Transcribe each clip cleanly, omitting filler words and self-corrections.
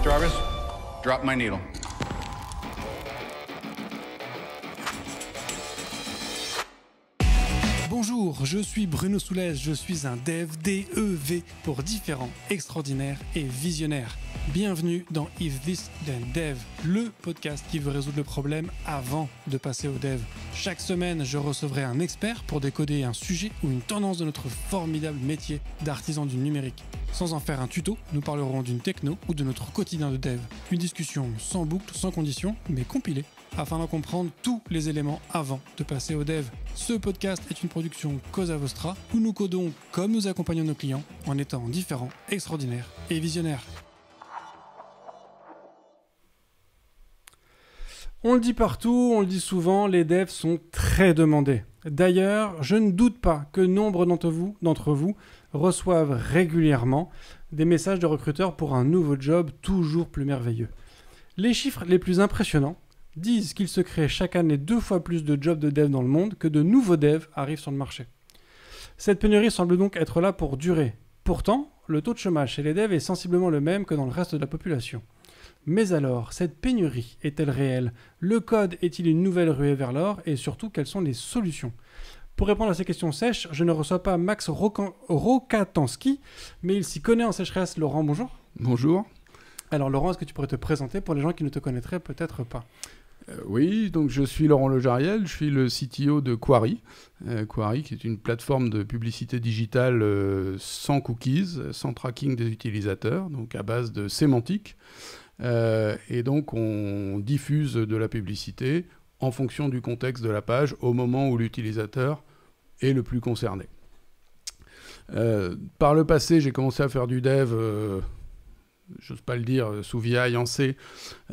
Jarvis, drop my needle. Bonjour, je suis Bruno Soulez, je suis un dev, D-E-V, pour différents, extraordinaires et visionnaires. Bienvenue dans If This Then Dev, le podcast qui veut résoudre le problème avant de passer au dev. Chaque semaine, je recevrai un expert pour décoder un sujet ou une tendance de notre formidable métier d'artisan du numérique. Sans en faire un tuto, nous parlerons d'une techno ou de notre quotidien de dev. Une discussion sans boucle, sans condition, mais compilée, afin d'en comprendre tous les éléments avant de passer au dev. Ce podcast est une production Cosa Vostra, où nous codons comme nous accompagnons nos clients, en étant différents, extraordinaires et visionnaires. On le dit partout, on le dit souvent, les devs sont très demandés. D'ailleurs, je ne doute pas que nombre d'entre vous reçoivent régulièrement des messages de recruteurs pour un nouveau job toujours plus merveilleux. Les chiffres les plus impressionnants disent qu'il se crée chaque année 2 fois plus de jobs de dev dans le monde que de nouveaux devs arrivent sur le marché. Cette pénurie semble donc être là pour durer. Pourtant, le taux de chômage chez les devs est sensiblement le même que dans le reste de la population. Mais alors, cette pénurie est-elle réelle? Le code est-il une nouvelle ruée vers l'or? Et surtout, quelles sont les solutions? Pour répondre à ces questions sèches, je ne reçois pas Max Rokatanski, mais il s'y connaît en sécheresse. Laurent, bonjour. Bonjour. Alors Laurent, est-ce que tu pourrais te présenter pour les gens qui ne te connaîtraient peut-être pas? Oui, donc je suis Laurent Lejariel, je suis le CTO de Query. Query, qui est une plateforme de publicité digitale sans cookies, sans tracking des utilisateurs, donc à base de sémantique. Et donc on diffuse de la publicité en fonction du contexte de la page au moment où l'utilisateur est le plus concerné. Par le passé, j'ai commencé à faire du dev, j'ose pas le dire, sous VI en C,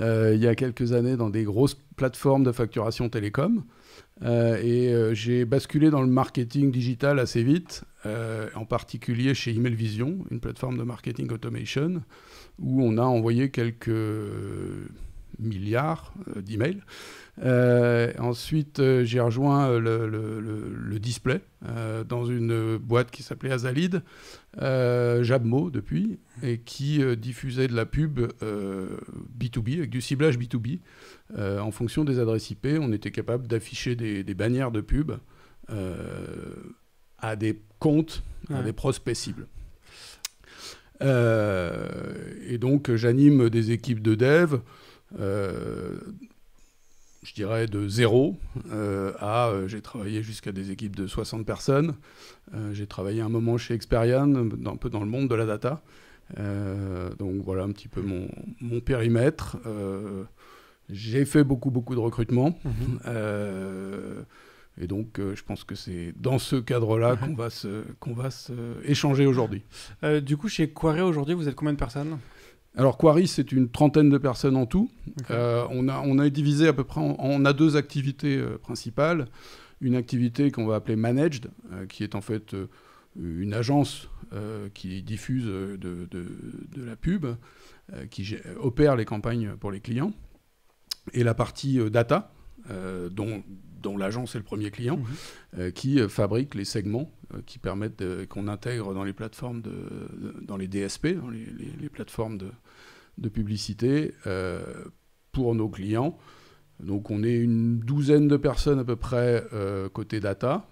il y a quelques années dans des grosses plateformes de facturation télécom. J'ai basculé dans le marketing digital assez vite, en particulier chez Emailvision, une plateforme de marketing automation, où on a envoyé quelques milliards d'emails. Ensuite, j'ai rejoint le display dans une boîte qui s'appelait Azalid, Jabmo depuis, et qui diffusait de la pub B2B, avec du ciblage B2B. En fonction des adresses IP, on était capable d'afficher des bannières de pub à des comptes, à des prospects cibles. Et donc, j'anime des équipes de dev, je dirais de 0 à... j'ai travaillé jusqu'à des équipes de 60 personnes. J'ai travaillé un moment chez Experian, un peu dans le monde de la data. Donc voilà un petit peu mon périmètre. J'ai fait beaucoup de recrutement. Et donc, je pense que c'est dans ce cadre-là qu'on va se échanger aujourd'hui. Du coup, chez Query aujourd'hui, vous êtes combien de personnes? Alors, Query, c'est une trentaine de personnes en tout. Okay. On a divisé à peu près... On a 2 activités principales. Une activité qu'on va appeler Managed, qui est en fait une agence qui diffuse de la pub, qui opère les campagnes pour les clients. Et la partie data, dont l'agence est le premier client, qui fabrique les segments qui permettent qu'on intègre dans les plateformes, dans les DSP, dans les plateformes de publicité pour nos clients. Donc on est une douzaine de personnes à peu près côté data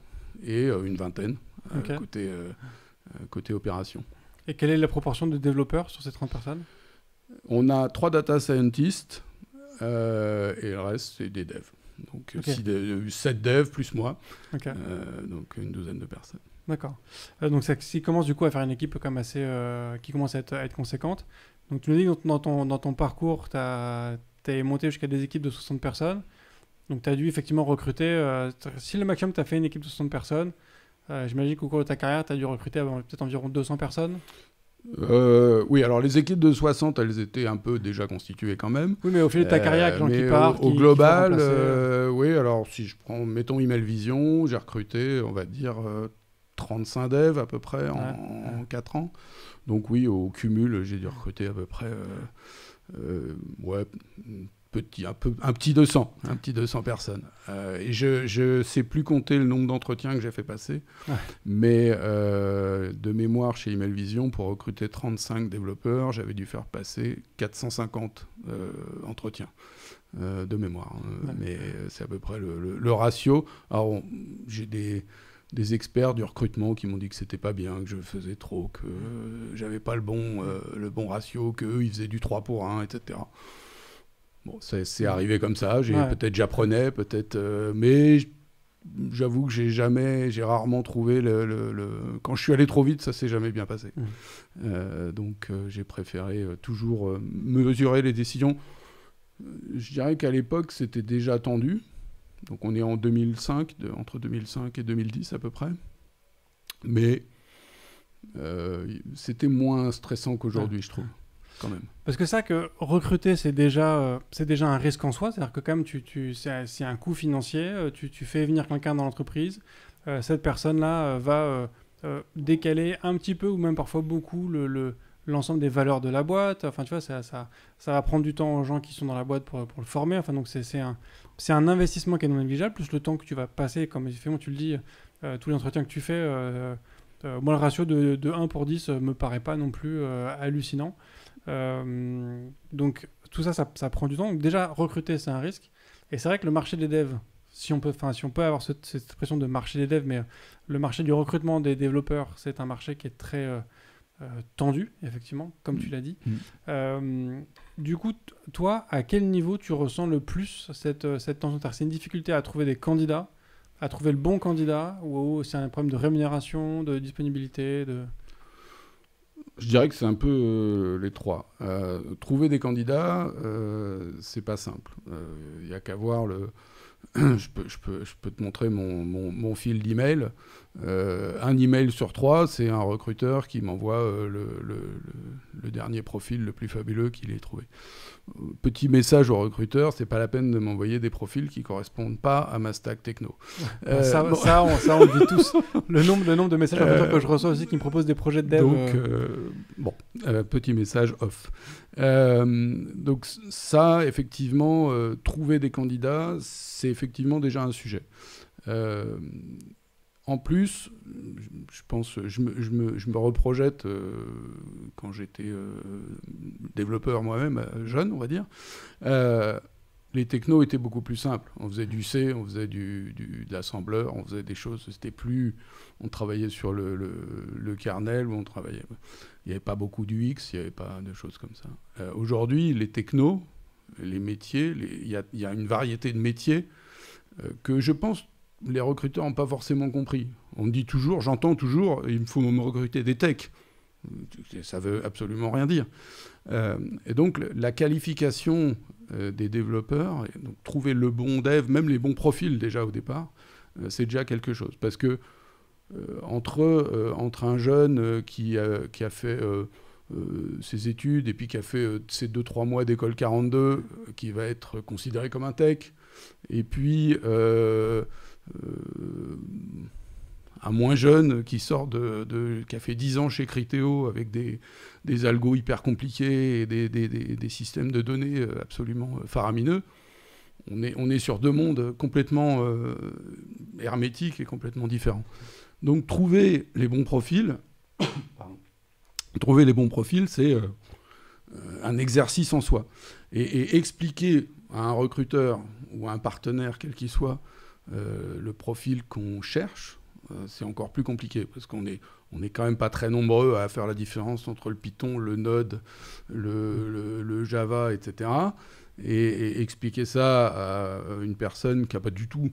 et une vingtaine côté opération. Et quelle est la proportion de développeurs sur ces 30 personnes? On a 3 data scientists et le reste c'est des devs. Donc 7 devs plus moi, donc une douzaine de personnes. D'accord. Donc ça commence du coup à faire une équipe comme assez, qui commence à être conséquente. Donc tu nous dis que dans ton parcours, tu as monté jusqu'à des équipes de 60 personnes. Donc tu as dû effectivement recruter, si le maximum tu as fait une équipe de 60 personnes, j'imagine qu'au cours de ta carrière, tu as dû recruter peut-être environ 200 personnes. Oui, alors les équipes de 60, elles étaient un peu déjà constituées quand même. Oui, mais au fil de ta carrière, avec les gens qui partent, au global, oui, alors si je prends, mettons Emailvision, j'ai recruté, on va dire, 35 devs à peu près en 4 ans. Donc oui, au cumul, j'ai dû recruter à peu près un petit 200 personnes. Et je sais plus compter le nombre d'entretiens que j'ai fait passer, mais de mémoire chez Emailvision, pour recruter 35 développeurs, j'avais dû faire passer 450 entretiens de mémoire. Mais c'est à peu près le ratio. Alors, j'ai des experts du recrutement qui m'ont dit que c'était pas bien, que je faisais trop, que j'avais pas le bon ratio, qu'eux, ils faisaient du 3 pour 1, etc. Bon, c'est arrivé comme ça. Peut-être j'apprenais, peut-être... mais j'avoue que j'ai rarement trouvé Quand je suis allé trop vite, ça s'est jamais bien passé. Donc j'ai préféré toujours mesurer les décisions. Je dirais qu'à l'époque, c'était déjà tendu. Donc on est en 2005, entre 2005 et 2010 à peu près. Mais c'était moins stressant qu'aujourd'hui, je trouve, quand même. Parce que ça, que recruter, c'est déjà un risque en soi. C'est-à-dire que quand même, c'est un coût financier. Tu fais venir quelqu'un dans l'entreprise. Cette personne-là va décaler un petit peu ou même parfois beaucoup l'ensemble des valeurs de la boîte. Enfin, tu vois, ça va prendre du temps aux gens qui sont dans la boîte pour le former. Enfin, donc c'est un investissement qui est non négligeable, plus le temps que tu vas passer, comme effectivement tu le dis, tous les entretiens que tu fais. Moi, le ratio de 1 pour 10 me paraît pas non plus hallucinant. Donc tout ça prend du temps. Donc déjà, recruter, c'est un risque. Et c'est vrai que le marché des devs, si on peut avoir cette expression de marché des devs, mais le marché du recrutement des développeurs, c'est un marché qui est très tendu, effectivement, comme tu l'as dit. Du coup, toi, à quel niveau tu ressens le plus cette tension? C'est une difficulté à trouver des candidats, à trouver le bon candidat, ou c'est un problème de rémunération, de disponibilité, Je dirais que c'est un peu les trois. Trouver des candidats, c'est pas simple. Il n'y a qu'à voir je peux te montrer mon fil d'email. Un email sur 3, c'est un recruteur qui m'envoie le dernier profil le plus fabuleux qu'il ait trouvé. Petit message au recruteur, c'est pas la peine de m'envoyer des profils qui correspondent pas à ma stack techno. Ça, on le dit tous. Le nombre de messages que je reçois aussi qui me proposent des projets de dev. Donc, petit message off. Donc ça, effectivement, trouver des candidats, c'est effectivement déjà un sujet. En plus, je pense, je me reprojette quand j'étais développeur moi-même, jeune, on va dire. Les technos étaient beaucoup plus simples. On faisait du C, on faisait de l'assembleur, on faisait des choses. On travaillait sur le kernel, où on travaillait. Il n'y avait pas beaucoup d'UX, il n'y avait pas de choses comme ça. Aujourd'hui, les technos, les métiers, il y a une variété de métiers que je pense les recruteurs n'ont pas forcément compris. On me dit toujours, j'entends toujours, il me faut me recruter des techs. Ça veut absolument rien dire. Et donc, la qualification des développeurs, et donc trouver le bon dev, même les bons profils déjà au départ, c'est déjà quelque chose. Parce que entre un jeune qui a fait ses études et puis qui a fait ses 2-3 mois d'école 42, qui va être considéré comme un tech, et puis un moins jeune qui sort qui a fait 10 ans chez Criteo avec des algos hyper compliqués et des systèmes de données absolument faramineux. On est sur deux mondes complètement hermétiques et complètement différents. Donc trouver les bons profils, c'est un exercice en soi. Et expliquer à un recruteur ou à un partenaire, quel qu'il soit, le profil qu'on cherche, c'est encore plus compliqué parce qu'on est quand même pas très nombreux à faire la différence entre le Python, le Node, le Java, etc. Et expliquer ça à une personne qui n'a pas du tout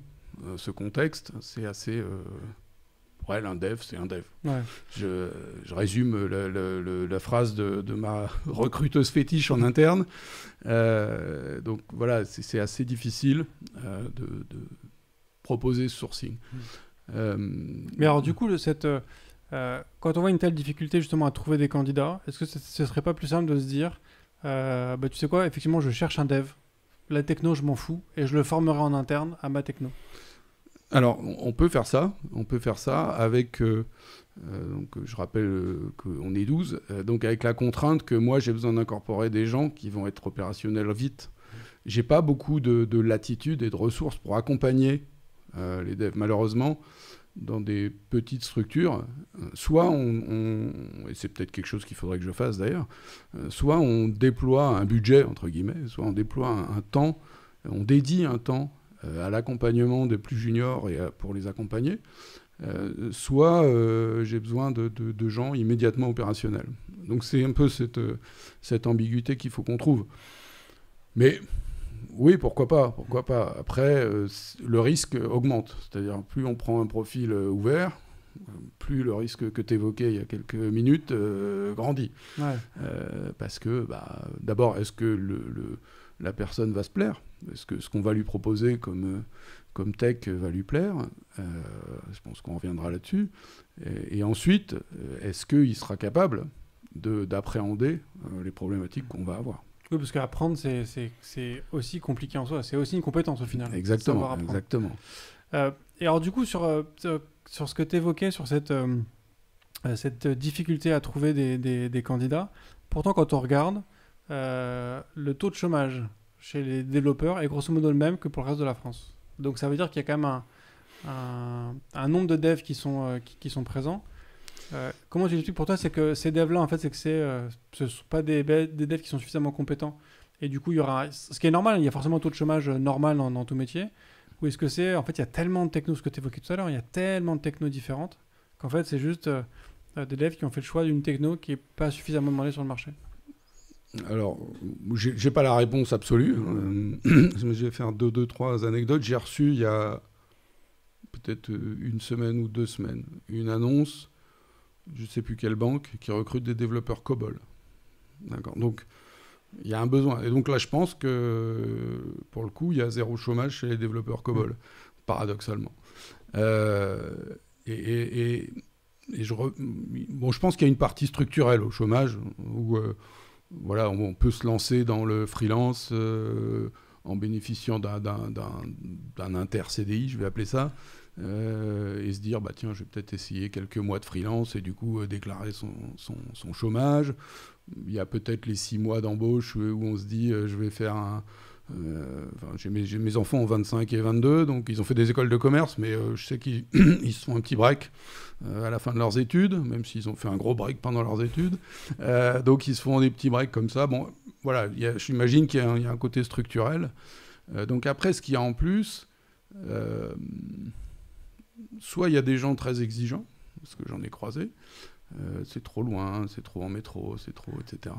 ce contexte, c'est assez... Pour elle, un dev, c'est un dev. Ouais. Je résume la phrase de ma recruteuse fétiche en interne. Donc voilà, c'est assez difficile de proposer ce sourcing. Mais alors du coup, quand on voit une telle difficulté justement à trouver des candidats, est-ce que ce serait pas plus simple de se dire, tu sais quoi, effectivement, je cherche un dev, la techno, je m'en fous, et je le formerai en interne à ma techno? Alors, on peut faire ça avec, donc je rappelle qu'on est 12, donc avec la contrainte que moi j'ai besoin d'incorporer des gens qui vont être opérationnels vite j'ai pas beaucoup de latitude et de ressources pour accompagner les devs. Malheureusement, dans des petites structures, soit et c'est peut-être quelque chose qu'il faudrait que je fasse d'ailleurs, soit on déploie un budget, entre guillemets, soit on déploie un temps, on dédie un temps à l'accompagnement des plus juniors et pour les accompagner, soit j'ai besoin de gens immédiatement opérationnels. Donc c'est un peu cette ambiguïté qu'il faut qu'on trouve. Mais oui, pourquoi pas. Après, le risque augmente. C'est-à-dire, plus on prend un profil ouvert, plus le risque que tu évoquais il y a quelques minutes grandit. Ouais. Parce que, d'abord, est-ce que la personne va se plaire ? Est-ce que ce qu'on va lui proposer comme tech va lui plaire ? Je pense qu'on reviendra là-dessus. Et ensuite, est-ce qu'il sera capable d'appréhender les problématiques qu'on va avoir ? Oui, parce qu'apprendre, c'est aussi compliqué en soi. C'est aussi une compétence au final. Exactement. Et alors du coup, sur ce que tu évoquais, sur cette difficulté à trouver des candidats, pourtant quand on regarde, le taux de chômage chez les développeurs est grosso modo le même que pour le reste de la France. Donc ça veut dire qu'il y a quand même un nombre de devs qui sont présents. Comment tu expliques pour toi, c'est que ces devs-là, en fait, ce ne sont pas des devs qui sont suffisamment compétents. Et du coup, il y aura, ce qui est normal, il y a forcément un taux de chômage normal dans tout métier. Ou est-ce que c'est, en fait, il y a tellement de technos, ce que tu évoquais tout à l'heure, il y a tellement de technos différentes qu'en fait, c'est juste des devs qui ont fait le choix d'une techno qui n'est pas suffisamment demandée sur le marché. Alors, j'ai pas la réponse absolue. Je vais faire trois anecdotes. J'ai reçu il y a peut-être une semaine ou 2 semaines une annonce, je ne sais plus quelle banque, qui recrute des développeurs COBOL. D'accord. Donc, il y a un besoin. Et donc là, je pense que, pour le coup, il y a 0 chômage chez les développeurs COBOL, paradoxalement. Je pense qu'il y a une partie structurelle au chômage, où voilà, on peut se lancer dans le freelance en bénéficiant d'un inter-CDI, je vais appeler ça, et se dire, tiens, je vais peut-être essayer quelques mois de freelance et du coup déclarer son chômage. Il y a peut-être les 6 mois d'embauche où on se dit, je vais faire j'ai mes enfants ont 25 et 22, donc ils ont fait des écoles de commerce, mais je sais qu'ils se font un petit break à la fin de leurs études, même s'ils ont fait un gros break pendant leurs études. Donc ils se font des petits breaks comme ça. Bon, voilà, j'imagine qu'il y a un côté structurel. Donc après, ce qu'il y a en plus, soit il y a des gens très exigeants, parce que j'en ai croisé, c'est trop loin, c'est trop en métro, c'est trop, etc.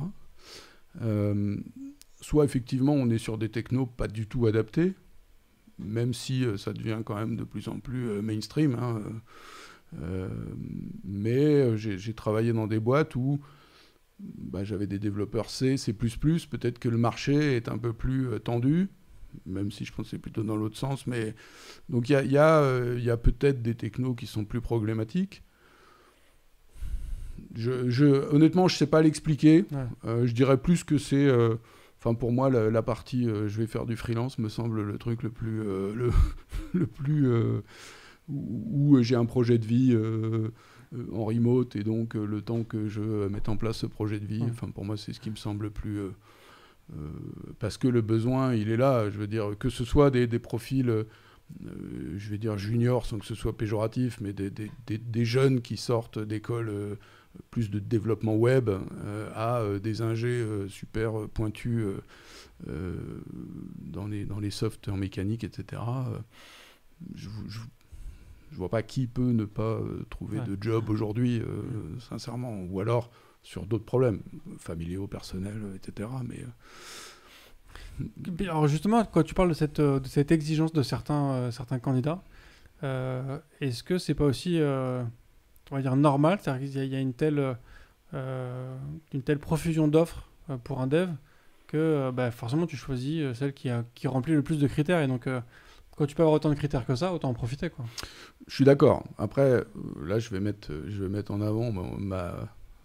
Soit effectivement on est sur des technos pas du tout adaptés, même si ça devient quand même de plus en plus mainstream. Mais j'ai travaillé dans des boîtes où j'avais des développeurs C, C++, peut-être que le marché est un peu plus tendu, même si je pense que c'est plutôt dans l'autre sens. Mais donc il y a peut-être des technos qui sont plus problématiques. Honnêtement, je ne sais pas l'expliquer. Ouais. Je dirais plus que c'est... pour moi, la partie je vais faire du freelance me semble le truc le plus... le plus où j'ai un projet de vie en remote, et donc le temps que je mette en place ce projet de vie, pour moi, c'est ce qui me semble le plus... parce que le besoin, il est là. Je veux dire, que ce soit des profils... je vais dire juniors, sans que ce soit péjoratif, mais des jeunes qui sortent d'écoles... plus de développement web à des ingés super pointus dans les softs en mécanique, etc. Je vois pas qui peut ne pas trouver de job aujourd'hui, sincèrement. Ou alors sur d'autres problèmes, familiaux, personnels, etc. Mais, alors justement, quand tu parles de cette exigence de certains candidats, est-ce que c'est pas aussi... on va dire normal, c'est-à-dire qu'il y a une telle profusion d'offres pour un dev que forcément tu choisis celle qui remplit le plus de critères, et donc quand tu peux avoir autant de critères que ça, autant en profiter, quoi. Je suis d'accord. Après, là je vais mettre en avant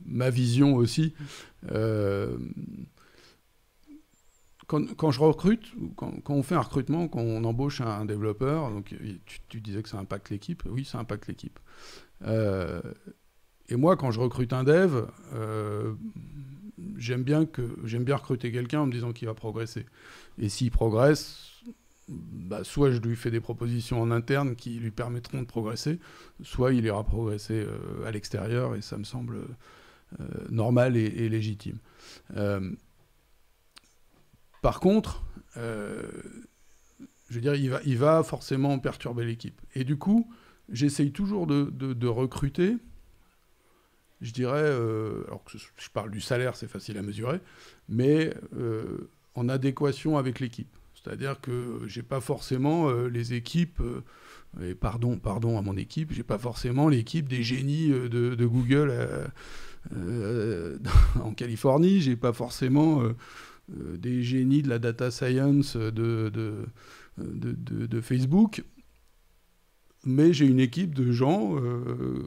ma vision aussi. Quand je recrute, quand on fait un recrutement, quand on embauche un développeur, donc tu disais que ça impacte l'équipe. Oui, ça impacte l'équipe. Et moi, quand je recrute un dev, j'aime bien recruter quelqu'un en me disant qu'il va progresser. Et s'il progresse, soit je lui fais des propositions en interne qui lui permettront de progresser, soit il ira progresser à l'extérieur, et ça me semble normal et légitime. Par contre, je veux dire, il va forcément perturber l'équipe. Et du coup, j'essaye toujours de recruter, je dirais, alors que je parle du salaire, c'est facile à mesurer, mais en adéquation avec l'équipe. C'est-à-dire que j'ai pas forcément les équipes, et pardon à mon équipe, j'ai pas forcément l'équipe des génies de Google en Californie, j'ai pas forcément des génies de la data science de Facebook, mais j'ai une équipe de gens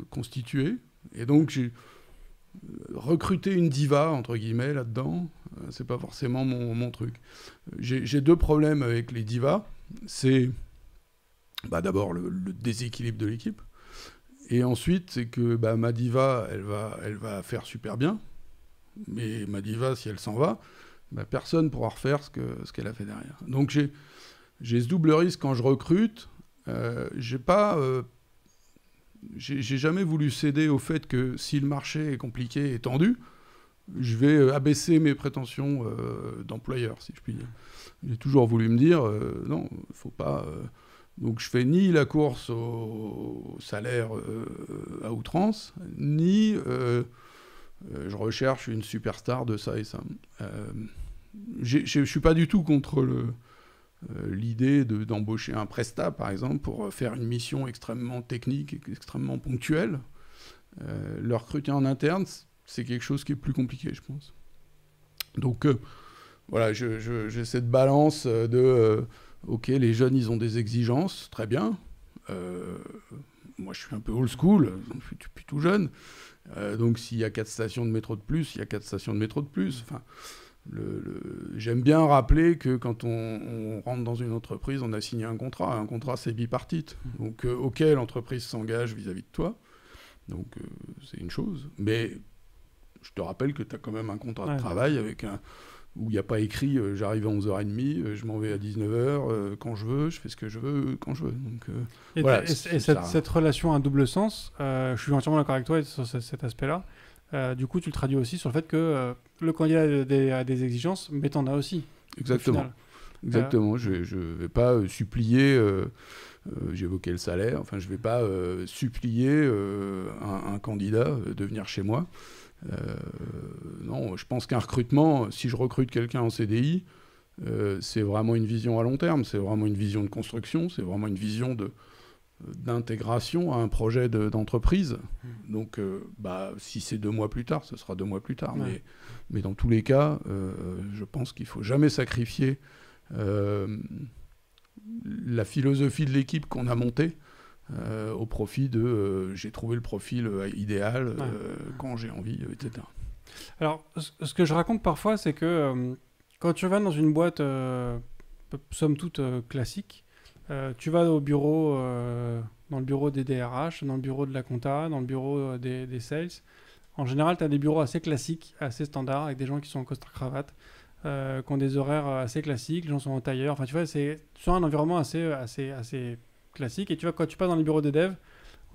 constitués, et donc j'ai recruter une diva, entre guillemets, là-dedans, c'est pas forcément mon truc. J'ai deux problèmes avec les divas. C'est d'abord le déséquilibre de l'équipe. Et ensuite, c'est que ma diva, elle va faire super bien. Mais ma diva, si elle s'en va, personne ne pourra refaire ce qu'elle a fait derrière. Donc j'ai ce double risque quand je recrute. J'ai jamais voulu céder au fait que si le marché est compliqué et tendu, je vais abaisser mes prétentions d'employeur, si je puis dire. J'ai toujours voulu me dire, non, faut pas... Donc je fais ni la course au salaire à outrance, ni je recherche une superstar de ça et ça. Je suis pas du tout contre l'idée d'embaucher un prestat, par exemple, pour faire une mission extrêmement technique et extrêmement ponctuelle. Le recruter en interne, c'est quelque chose qui est plus compliqué, je pense. Donc, voilà, j'ai cette balance OK, les jeunes, ils ont des exigences, très bien. Moi, je suis un peu old school, depuis tout jeune. Donc, s'il y a 4 stations de métro de plus, il y a 4 stations de métro de plus. Enfin... J'aime bien rappeler que quand on rentre dans une entreprise, on a signé un contrat. Un contrat, c'est bipartite. Donc, auquel l'entreprise s'engage vis-à-vis de toi. Donc, c'est une chose. Mais je te rappelle que tu as quand même un contrat de travail avec où il n'y a pas écrit j'arrive à 11h30, je m'en vais à 19h, quand je veux, je fais ce que je veux, quand je veux. Donc, voilà, cette relation à un double sens, je suis entièrement d'accord avec toi sur cet aspect-là. Du coup, tu le traduis aussi sur le fait que le candidat a des exigences, mais t'en as aussi. Exactement. Exactement. Je ne vais pas supplier, j'évoquais le salaire, enfin, je ne vais pas supplier un candidat de venir chez moi. Non, je pense qu'un recrutement, si je recrute quelqu'un en CDI, c'est vraiment une vision à long terme, c'est vraiment une vision de construction, c'est vraiment une vision d'intégration à un projet d'entreprise. Donc, si c'est 2 mois plus tard, ce sera 2 mois plus tard. Ouais. Mais dans tous les cas, je pense qu'il ne faut jamais sacrifier la philosophie de l'équipe qu'on a montée au profit de j'ai trouvé le profil idéal quand j'ai envie, etc. Alors, ce que je raconte parfois, c'est que quand tu vas dans une boîte, somme toute classique, tu vas au bureau, dans le bureau des DRH, dans le bureau de la compta, dans le bureau des sales. En général, tu as des bureaux assez classiques, assez standards, avec des gens qui sont en costard-cravate, qui ont des horaires assez classiques, les gens sont en tailleur. Enfin, tu vois, c'est un environnement assez classique. Et tu vois, quand tu passes dans les bureaux des devs,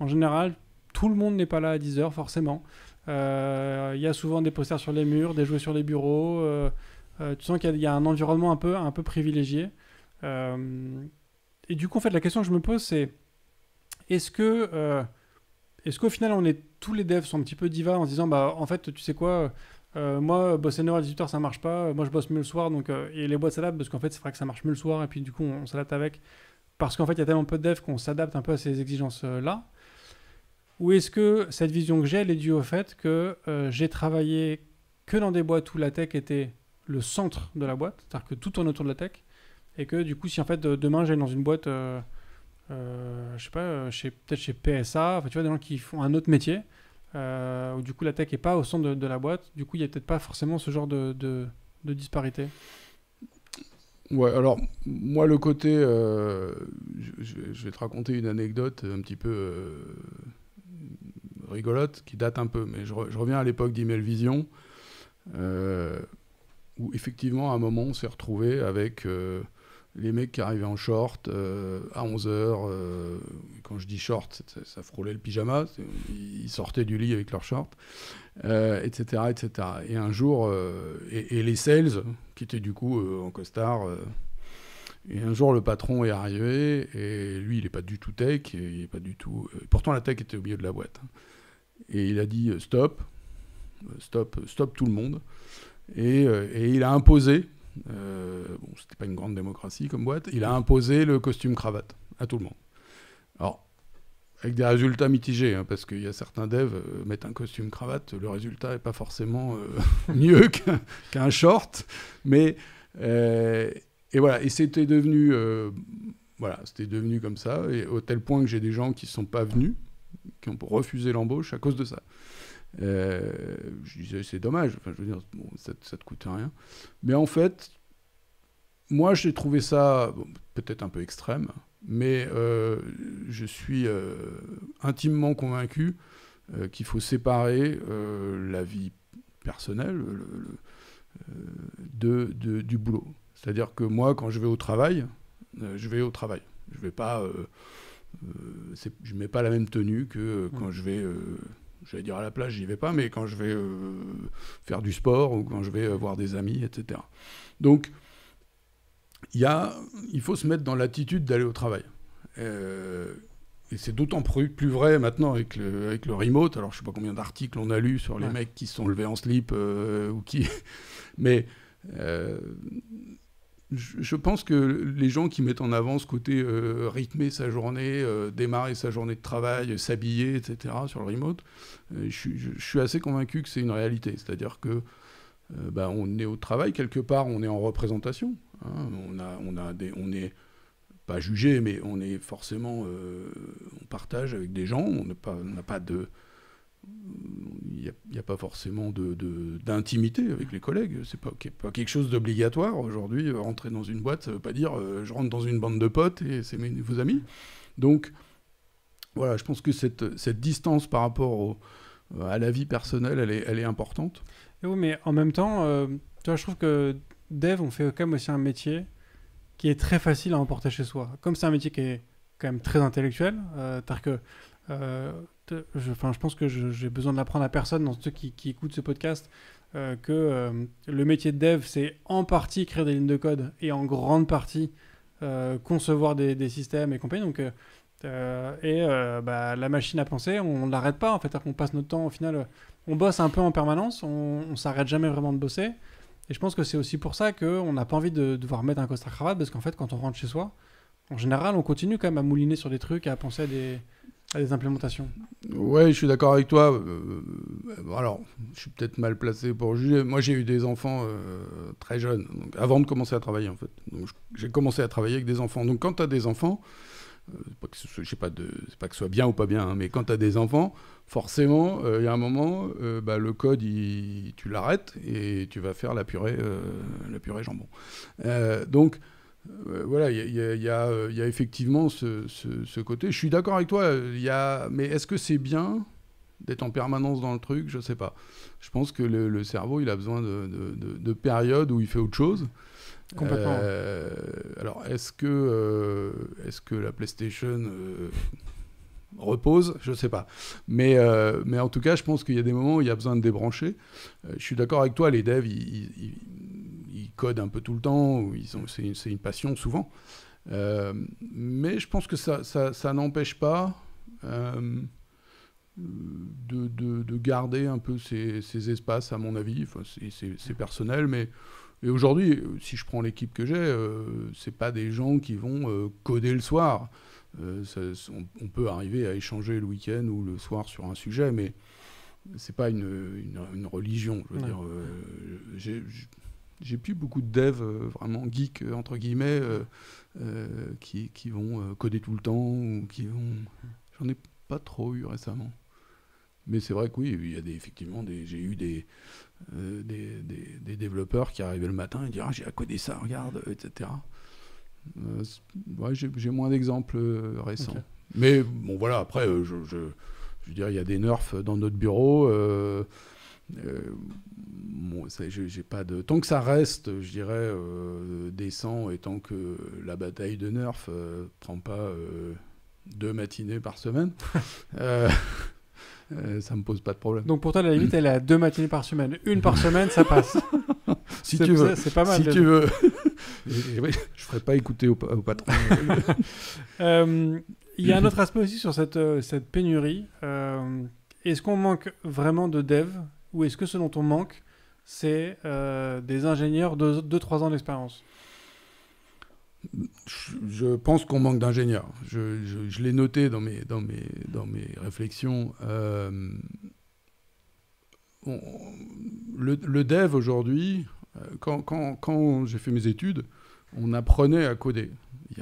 en général, tout le monde n'est pas là à 10h, forcément. Il y a souvent des posters sur les murs, des jouets sur les bureaux. Tu sens qu'il y a un environnement un peu privilégié. Et du coup, en fait, la question que je me pose, c'est est-ce qu'au final, tous les devs sont un petit peu divas en se disant, en fait, tu sais quoi, moi, bosser 9h à 18h, ça marche pas. Moi, je bosse mieux le soir, donc, et les boîtes s'adaptent parce qu'en fait, c'est vrai que ça marche mieux le soir, et puis du coup, on s'adapte avec. Parce qu'en fait, il y a tellement peu de devs qu'on s'adapte un peu à ces exigences-là. Ou est-ce que cette vision que j'ai, elle est due au fait que j'ai travaillé que dans des boîtes où la tech était le centre de la boîte, c'est-à-dire que tout tourne autour de la tech, et que du coup, si en fait demain j'allais dans une boîte, je sais pas, peut-être chez PSA, enfin, tu vois, des gens qui font un autre métier, où du coup la tech n'est pas au centre de la boîte, du coup il n'y a peut-être pas forcément ce genre de disparité. Ouais, alors moi le côté, je vais te raconter une anecdote un petit peu rigolote qui date un peu, mais je reviens à l'époque d'Email Vision. effectivement, à un moment, on s'est retrouvé avec les mecs qui arrivaient en short à 11h. Quand je dis short, ça frôlait le pyjama. Ils sortaient du lit avec leurs shorts, etc., etc. Et un jour, et les sales, qui étaient du coup en costard. Et un jour, le patron est arrivé, et lui, il n'est pas du tout tech, et il est pas du tout... pourtant, la tech était au milieu de la boîte. Et il a dit stop tout le monde. Et il a imposé, bon, c'était pas une grande démocratie comme boîte, il a imposé le costume cravate à tout le monde. Alors, avec des résultats mitigés, hein, parce qu'il y a certains devs mettent un costume cravate, le résultat n'est pas forcément mieux qu'un short, mais... et voilà, et c'était devenu comme ça, et au tel point que j'ai des gens qui ne sont pas venus, qui ont refusé l'embauche à cause de ça. Je disais, c'est dommage, enfin, je veux dire, bon, ça te coûte rien. Mais en fait, moi, j'ai trouvé ça peut-être un peu extrême, mais je suis intimement convaincu qu'il faut séparer la vie personnelle du boulot. C'est-à-dire que moi, quand je vais au travail, je vais au travail. Je vais pas, je mets pas la même tenue que quand je vais, j'allais dire à la plage, j'y vais pas, mais quand je vais faire du sport ou quand je vais voir des amis, etc. Donc, il faut se mettre dans l'attitude d'aller au travail. Et c'est d'autant plus vrai maintenant avec le remote. Alors, je sais pas combien d'articles on a lus sur les mecs qui se sont levés en slip ou qui... Mais... je pense que les gens qui mettent en avant ce côté rythmer sa journée, démarrer sa journée de travail, s'habiller, etc. sur le remote, je suis assez convaincu que c'est une réalité. C'est-à-dire que on est au travail, quelque part, on est en représentation. Hein, on est pas jugé, mais on est forcément... on partage avec des gens, on n'a pas de... Il n'y a pas forcément d'intimité avec les collègues. C'est pas quelque chose d'obligatoire. Aujourd'hui, rentrer dans une boîte, ça ne veut pas dire je rentre dans une bande de potes et c'est mes nouveaux amis. Donc, voilà, je pense que cette distance par rapport à la vie personnelle, elle est importante. Et oui, mais en même temps, tu vois, je trouve que dev, on fait quand même aussi un métier qui est très facile à emporter chez soi. Comme c'est un métier qui est quand même très intellectuel, c'est-à-dire que... je pense que j'ai besoin de l'apprendre à personne dans ceux qui écoutent ce podcast que le métier de dev, c'est en partie écrire des lignes de code et en grande partie concevoir des systèmes et compagnie. Donc, la machine à penser, on ne l'arrête pas en fait. On passe notre temps, au final, on bosse un peu en permanence, on ne s'arrête jamais vraiment de bosser. Et je pense que c'est aussi pour ça qu'on n'a pas envie de devoir mettre un costard cravate, parce qu'en fait, quand on rentre chez soi, en général, on continue quand même à mouliner sur des trucs, à penser à des implémentations. Ouais, je suis d'accord avec toi. Alors, je suis peut-être mal placé pour juger. Moi, j'ai eu des enfants très jeunes, donc avant de commencer à travailler, en fait. Donc, j'ai commencé à travailler avec des enfants. Donc, quand tu as des enfants, c'est pas que ce soit bien ou pas bien, hein, mais quand tu as des enfants, forcément, il y a un moment, le code, tu l'arrêtes et tu vas faire la purée jambon. Donc, voilà, il y a effectivement ce côté. Je suis d'accord avec toi, mais est-ce que c'est bien d'être en permanence dans le truc? Je sais pas. Je pense que le cerveau, il a besoin de périodes où il fait autre chose. Complètement. Alors, est-ce que la PlayStation repose? Je sais pas. Mais en tout cas, je pense qu'il y a des moments où il y a besoin de débrancher. Je suis d'accord avec toi, les devs, ils codent un peu tout le temps, c'est une passion souvent. Mais je pense que ça n'empêche pas de garder un peu ces espaces, à mon avis. Enfin, c'est personnel, mais... Et aujourd'hui, si je prends l'équipe que j'ai, c'est pas des gens qui vont coder le soir. On peut arriver à échanger le week-end ou le soir sur un sujet, mais c'est pas une religion. Je veux dire, j'ai plus beaucoup de devs vraiment geeks entre guillemets qui vont coder tout le temps ou qui vont. J'en ai pas trop eu récemment. Mais c'est vrai que oui, il y a j'ai eu des développeurs qui arrivaient le matin et disaient « Ah, j'ai à coder ça, regarde, etc. » J'ai moins d'exemples récents. Okay. Mais bon, voilà, après, je veux dire, il y a des nerfs dans notre bureau. Bon, j'ai pas de... Tant que ça reste, je dirais, décent, et tant que la bataille de Nerf prend pas 2 matinées par semaine, ça me pose pas de problème. Donc pour toi, la limite, elle est à 2 matinées par semaine. 1 par semaine, ça passe. Si tu veux. C'est pas mal. Si tu veux. Je ferai pas écouter au patron. Il y a un autre aspect aussi sur cette pénurie. Est-ce qu'on manque vraiment de devs, ou est-ce que ce dont on manque, c'est des ingénieurs de 2-3 ans d'expérience? Je pense qu'on manque d'ingénieurs. Je l'ai noté dans mes réflexions. Le dev aujourd'hui, quand j'ai fait mes études, on apprenait à coder. Il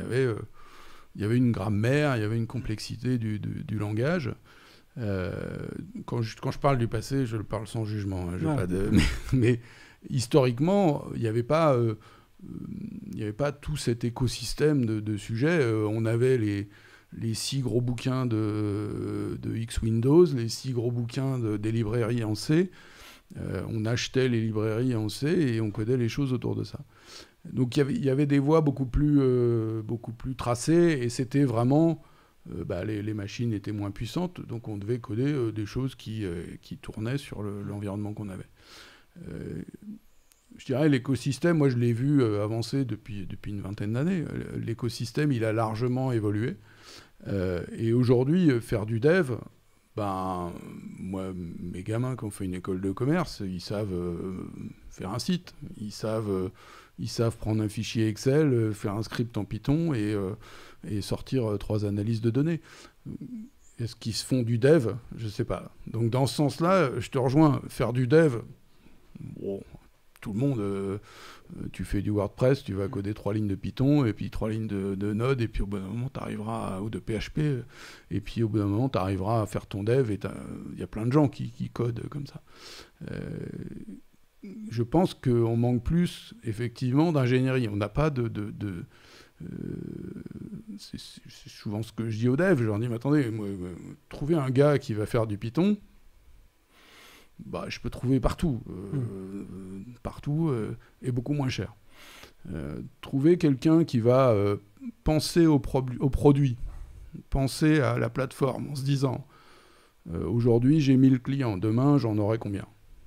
y avait une grammaire, il y avait une complexité du langage. Quand je parle du passé, je le parle sans jugement. Hein, mais historiquement, il n'y avait pas tout cet écosystème de sujets. On avait les 6 gros bouquins de X Windows, les 6 gros bouquins des librairies en C. On achetait les librairies en C et on codait les choses autour de ça. Donc il y avait des voies beaucoup plus tracées, et c'était vraiment... les machines étaient moins puissantes, donc on devait coder des choses qui tournaient sur l'environnement qu'on avait. Je dirais l'écosystème, moi je l'ai vu avancer depuis une vingtaine d'années. L'écosystème, il a largement évolué. Et aujourd'hui, faire du dev, moi, mes gamins qui ont fait une école de commerce, ils savent faire un site, ils savent prendre un fichier Excel, faire un script en Python et sortir 3 analyses de données. Est-ce qu'ils se font du dev? Je ne sais pas. Donc dans ce sens-là, je te rejoins. Faire du dev, bon, tout le monde, tu fais du WordPress, tu vas coder 3 lignes de Python, et puis 3 lignes de Node, et puis au bout d'un moment, tu arriveras, ou de PHP, et puis au bout d'un moment, tu arriveras à faire ton dev, et il y a plein de gens qui codent comme ça. Je pense qu'on manque plus, effectivement, d'ingénierie. On n'a pas c'est souvent ce que je dis aux devs. Je leur dis, mais attendez, trouver un gars qui va faire du Python, je peux trouver partout. Et beaucoup moins cher. Trouver quelqu'un qui va penser au produit, penser à la plateforme en se disant, aujourd'hui j'ai 1000 clients, demain j'en aurai combien?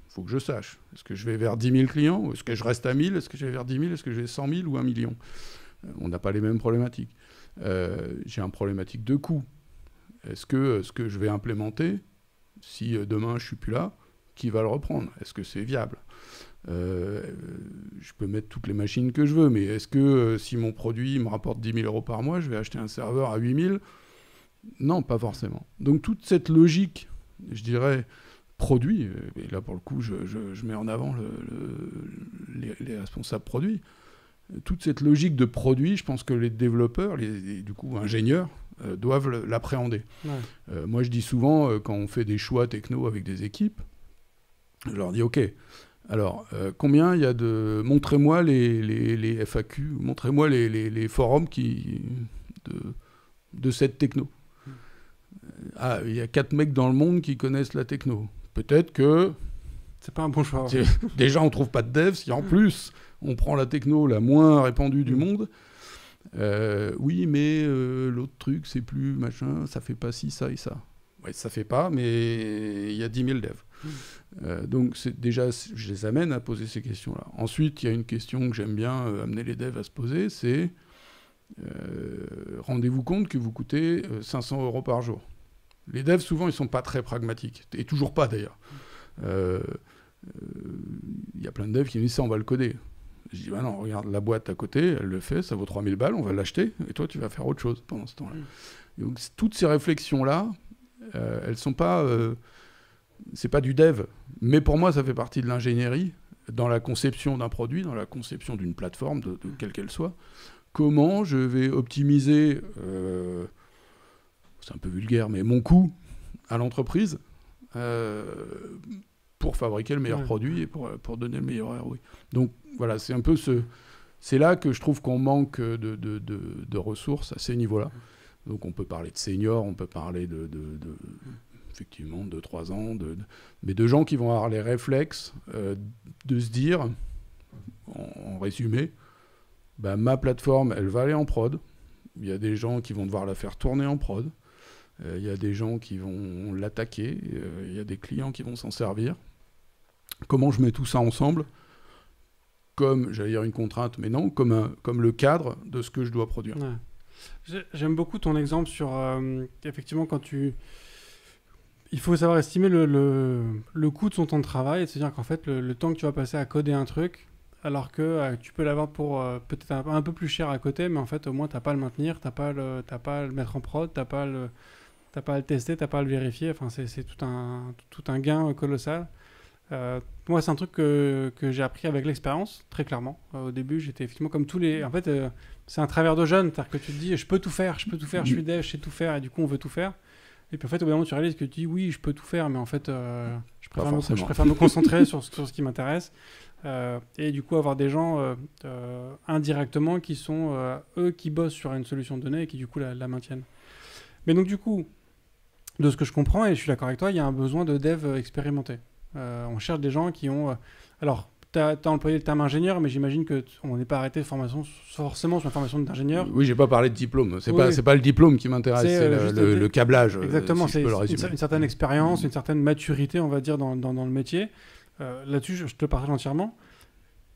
Faut que je sache. Est-ce que je vais vers 10 000 clients? Ou est-ce que je reste à 1000? Est-ce que je vais vers 10 000? Est-ce que j'ai 100 000 ou 1 million? On n'a pas les mêmes problématiques. J'ai une problématique de coût. Est-ce que ce que je vais implémenter, si demain je ne suis plus là, qui va le reprendre? Est-ce que c'est viable? Je peux mettre toutes les machines que je veux, mais est-ce que si mon produit me rapporte 10 000 € par mois, je vais acheter un serveur à 8 000? Non, pas forcément. Donc toute cette logique, je dirais, produit, et là pour le coup je mets en avant les responsables produits, toute cette logique de produit, je pense que les développeurs, du coup ingénieurs, doivent l'appréhender. Ouais. Moi je dis souvent, quand on fait des choix techno avec des équipes, je leur dis ok, alors combien il y a de... Montrez-moi les FAQ, montrez-moi les forums de cette techno. Il y a 4 mecs dans le monde qui connaissent la techno. Peut-être que... C'est pas un bon choix. Déjà, on trouve pas de dev. Si en plus, on prend la techno la moins répandue du monde, oui, mais l'autre truc, c'est plus machin, ça fait pas ci, ça et ça. Ouais, ça fait pas, mais il y a 10 000 devs. Donc, déjà, je les amène à poser ces questions-là. Ensuite, il y a une question que j'aime bien amener les devs à se poser, c'est rendez-vous compte que vous coûtez 500 € par jour. Les devs, souvent, ils sont pas très pragmatiques. Et toujours pas, d'ailleurs. Il y a plein de devs qui me disent ça, on va le coder. Je dis, non, regarde la boîte à côté, elle le fait, ça vaut 3000 balles, on va l'acheter, et toi, tu vas faire autre chose pendant ce temps-là. Donc, toutes ces réflexions-là, elles sont pas... c'est pas du dev, mais pour moi, ça fait partie de l'ingénierie, dans la conception d'un produit, dans la conception d'une plateforme, de quelle qu'elle soit. Comment je vais optimiser... c'est un peu vulgaire, mais mon coût à l'entreprise pour fabriquer le meilleur produit et pour donner le meilleur ROI. Donc voilà, c'est un peu c'est là que je trouve qu'on manque de ressources à ces niveaux-là. Donc on peut parler de seniors, on peut parler de effectivement 2-3 ans, mais de gens qui vont avoir les réflexes de se dire, en résumé, ma plateforme, elle va aller en prod. Il y a des gens qui vont devoir la faire tourner en prod. Il y a des gens qui vont l'attaquer. Il y a des clients qui vont s'en servir. Comment je mets tout ça ensemble ? Comme, j'allais dire une contrainte, mais non, comme le cadre de ce que je dois produire. Ouais. J'aime beaucoup ton exemple sur, effectivement, il faut savoir estimer le coût de son temps de travail, c'est-à-dire qu'en fait, le temps que tu vas passer à coder un truc, alors que tu peux l'avoir pour peut-être un peu plus cher à côté, mais en fait, au moins, tu n'as pas à le maintenir, tu n'as pas à le mettre en prod, tu n'as pas à le tester, tu n'as pas à le vérifier. Enfin, c'est tout un gain colossal. Moi, c'est un truc que j'ai appris avec l'expérience, très clairement. Au début, j'étais effectivement comme tous les... En fait, c'est un travers de jeune, c'est-à-dire que tu te dis, je peux tout faire, je suis dev, je sais tout faire, et du coup, on veut tout faire. Et puis en fait, au bout d'un moment, tu réalises que tu dis, oui, je peux tout faire, mais en fait, je préfère me concentrer sur ce qui m'intéresse. Et du coup, avoir des gens indirectement qui sont, eux, qui bossent sur une solution donnée et qui, du coup, la maintiennent. Mais donc, du coup, de ce que je comprends, et je suis d'accord avec toi, il y a un besoin de dev expérimenté. On cherche des gens qui ont... alors, tu as employé le terme ingénieur, mais j'imagine qu'on n'est pas arrêté de formation forcément sur une formation d'ingénieur. Oui, j'ai pas parlé de diplôme. C'est pas le diplôme qui m'intéresse, c'est le câblage. Exactement, si c'est une certaine expérience, une certaine maturité, on va dire, dans le métier. Là-dessus, je te partage entièrement.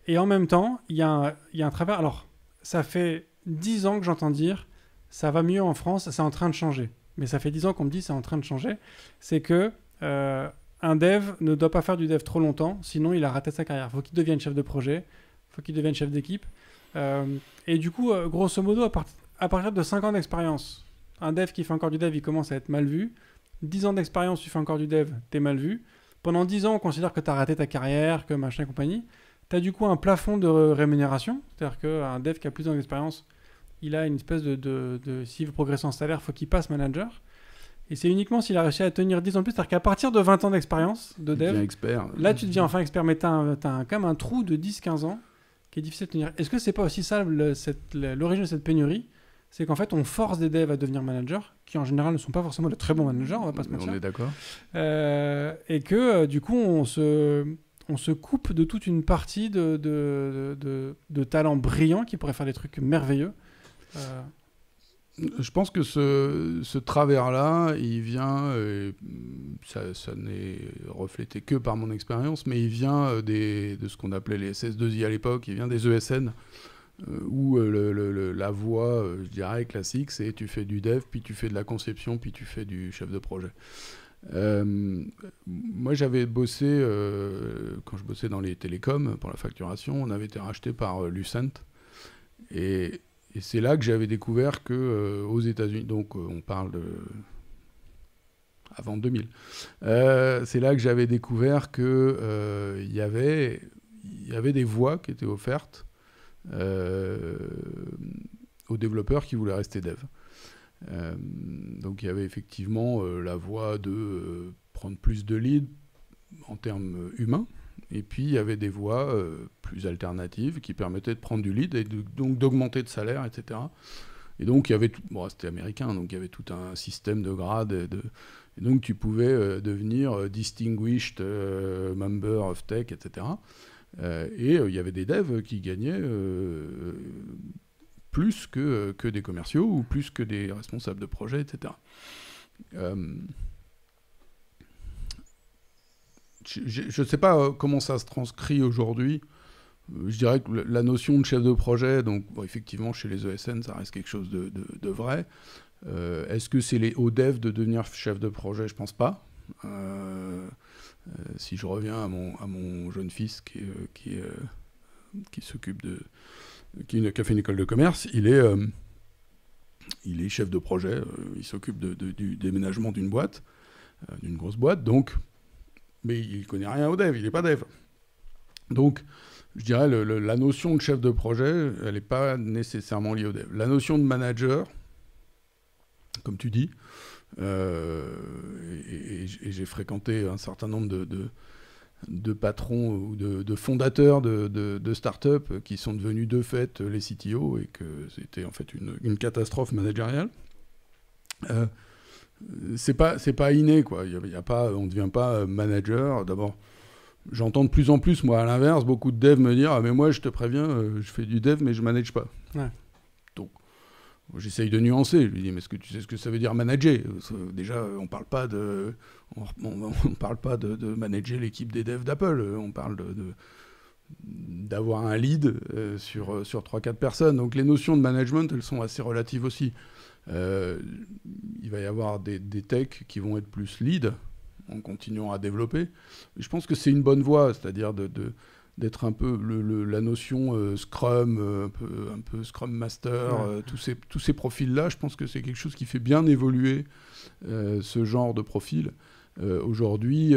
Et en même temps, il y a un travers... Alors, ça fait 10 ans que j'entends dire, ça va mieux en France, c'est en train de changer. Mais ça fait 10 ans qu'on me dit, c'est en train de changer. C'est que... un dev ne doit pas faire du dev trop longtemps, sinon il a raté sa carrière. Il faut qu'il devienne chef de projet, il faut qu'il devienne chef d'équipe. Et du coup, grosso modo, à partir de 5 ans d'expérience, un dev qui fait encore du dev, il commence à être mal vu. 10 ans d'expérience, tu fais encore du dev, t'es mal vu. Pendant 10 ans, on considère que tu as raté ta carrière, que machin et compagnie. Tu as du coup un plafond de rémunération, c'est-à-dire qu'un dev qui a plus d'expérience, il a une espèce s'il veut progresser en salaire, il faut qu'il passe manager. Et c'est uniquement s'il a réussi à tenir 10 ans de plus, c'est-à-dire qu'à partir de 20 ans d'expérience de dev, expert. Là tu deviens enfin expert, mais tu as quand même un trou de 10-15 ans qui est difficile de tenir. Est-ce que c'est pas aussi ça l'origine de cette pénurie ? C'est qu'en fait on force des devs à devenir managers, qui en général ne sont pas forcément de très bons managers, on va pas se mentir. On est d'accord. Et que du coup on se coupe de toute une partie de talents brillants qui pourraient faire des trucs merveilleux. Je pense que ce travers-là, il vient, ça n'est reflété que par mon expérience, mais il vient de ce qu'on appelait les SS2I à l'époque, il vient des ESN, où la voie, je dirais, classique, c'est tu fais du dev, puis tu fais de la conception, puis tu fais du chef de projet. Moi, j'avais bossé, quand je bossais dans les télécoms, pour la facturation, on avait été racheté par Lucent, et c'est là que j'avais découvert que aux États-Unis, donc on parle de avant 2000, c'est là que j'avais découvert que il y avait des voies qui étaient offertes aux développeurs qui voulaient rester dev. Donc il y avait effectivement la voie de prendre plus de lead en termes humains. Et puis, il y avait des voies plus alternatives qui permettaient de prendre du lead et donc d'augmenter de salaire, etc. Et donc, il y avait tout... Bon, c'était américain, donc il y avait tout un système de grades. Et donc, tu pouvais devenir Distinguished Member of Tech, etc. Et il y avait des devs qui gagnaient plus que des commerciaux ou plus que des responsables de projet, etc. Je ne sais pas comment ça se transcrit aujourd'hui. Je dirais que la notion de chef de projet, donc bon, effectivement chez les ESN, ça reste quelque chose de vrai. Est-ce que c'est aux devs de devenir chef de projet ? Je ne pense pas. Si je reviens à mon jeune fils qui s'occupe qui a fait une école de commerce, il est chef de projet. Il s'occupe du déménagement d'une boîte, d'une grosse boîte, donc. Mais il ne connaît rien au dev, il n'est pas dev. Donc, je dirais, la notion de chef de projet, elle n'est pas nécessairement liée au dev. La notion de manager, comme tu dis, et j'ai fréquenté un certain nombre de patrons ou de fondateurs de start-up qui sont devenus de fait les CTO et que c'était en fait une catastrophe managériale. c'est pas inné, quoi. Y a pas, on ne devient pas manager. D'abord, j'entends de plus en plus, moi, à l'inverse, beaucoup de devs me dire « Ah, mais moi, je te préviens, je fais du dev, mais je manage pas. Ouais. » Donc, j'essaye de nuancer. Je lui dis « Mais est-ce que tu sais ce que ça veut dire manager ?» Déjà, on parle pas de manager l'équipe des devs d'Apple. On parle d'avoir un lead sur 3-4 personnes. Donc, les notions de management, elles sont assez relatives aussi. Il va y avoir des techs qui vont être plus lead en continuant à développer. Je pense que c'est une bonne voie, c'est-à-dire d'être un peu la notion Scrum, un peu Scrum Master, tous ces profils-là. Je pense que c'est quelque chose qui fait bien évoluer ce genre de profil. Aujourd'hui,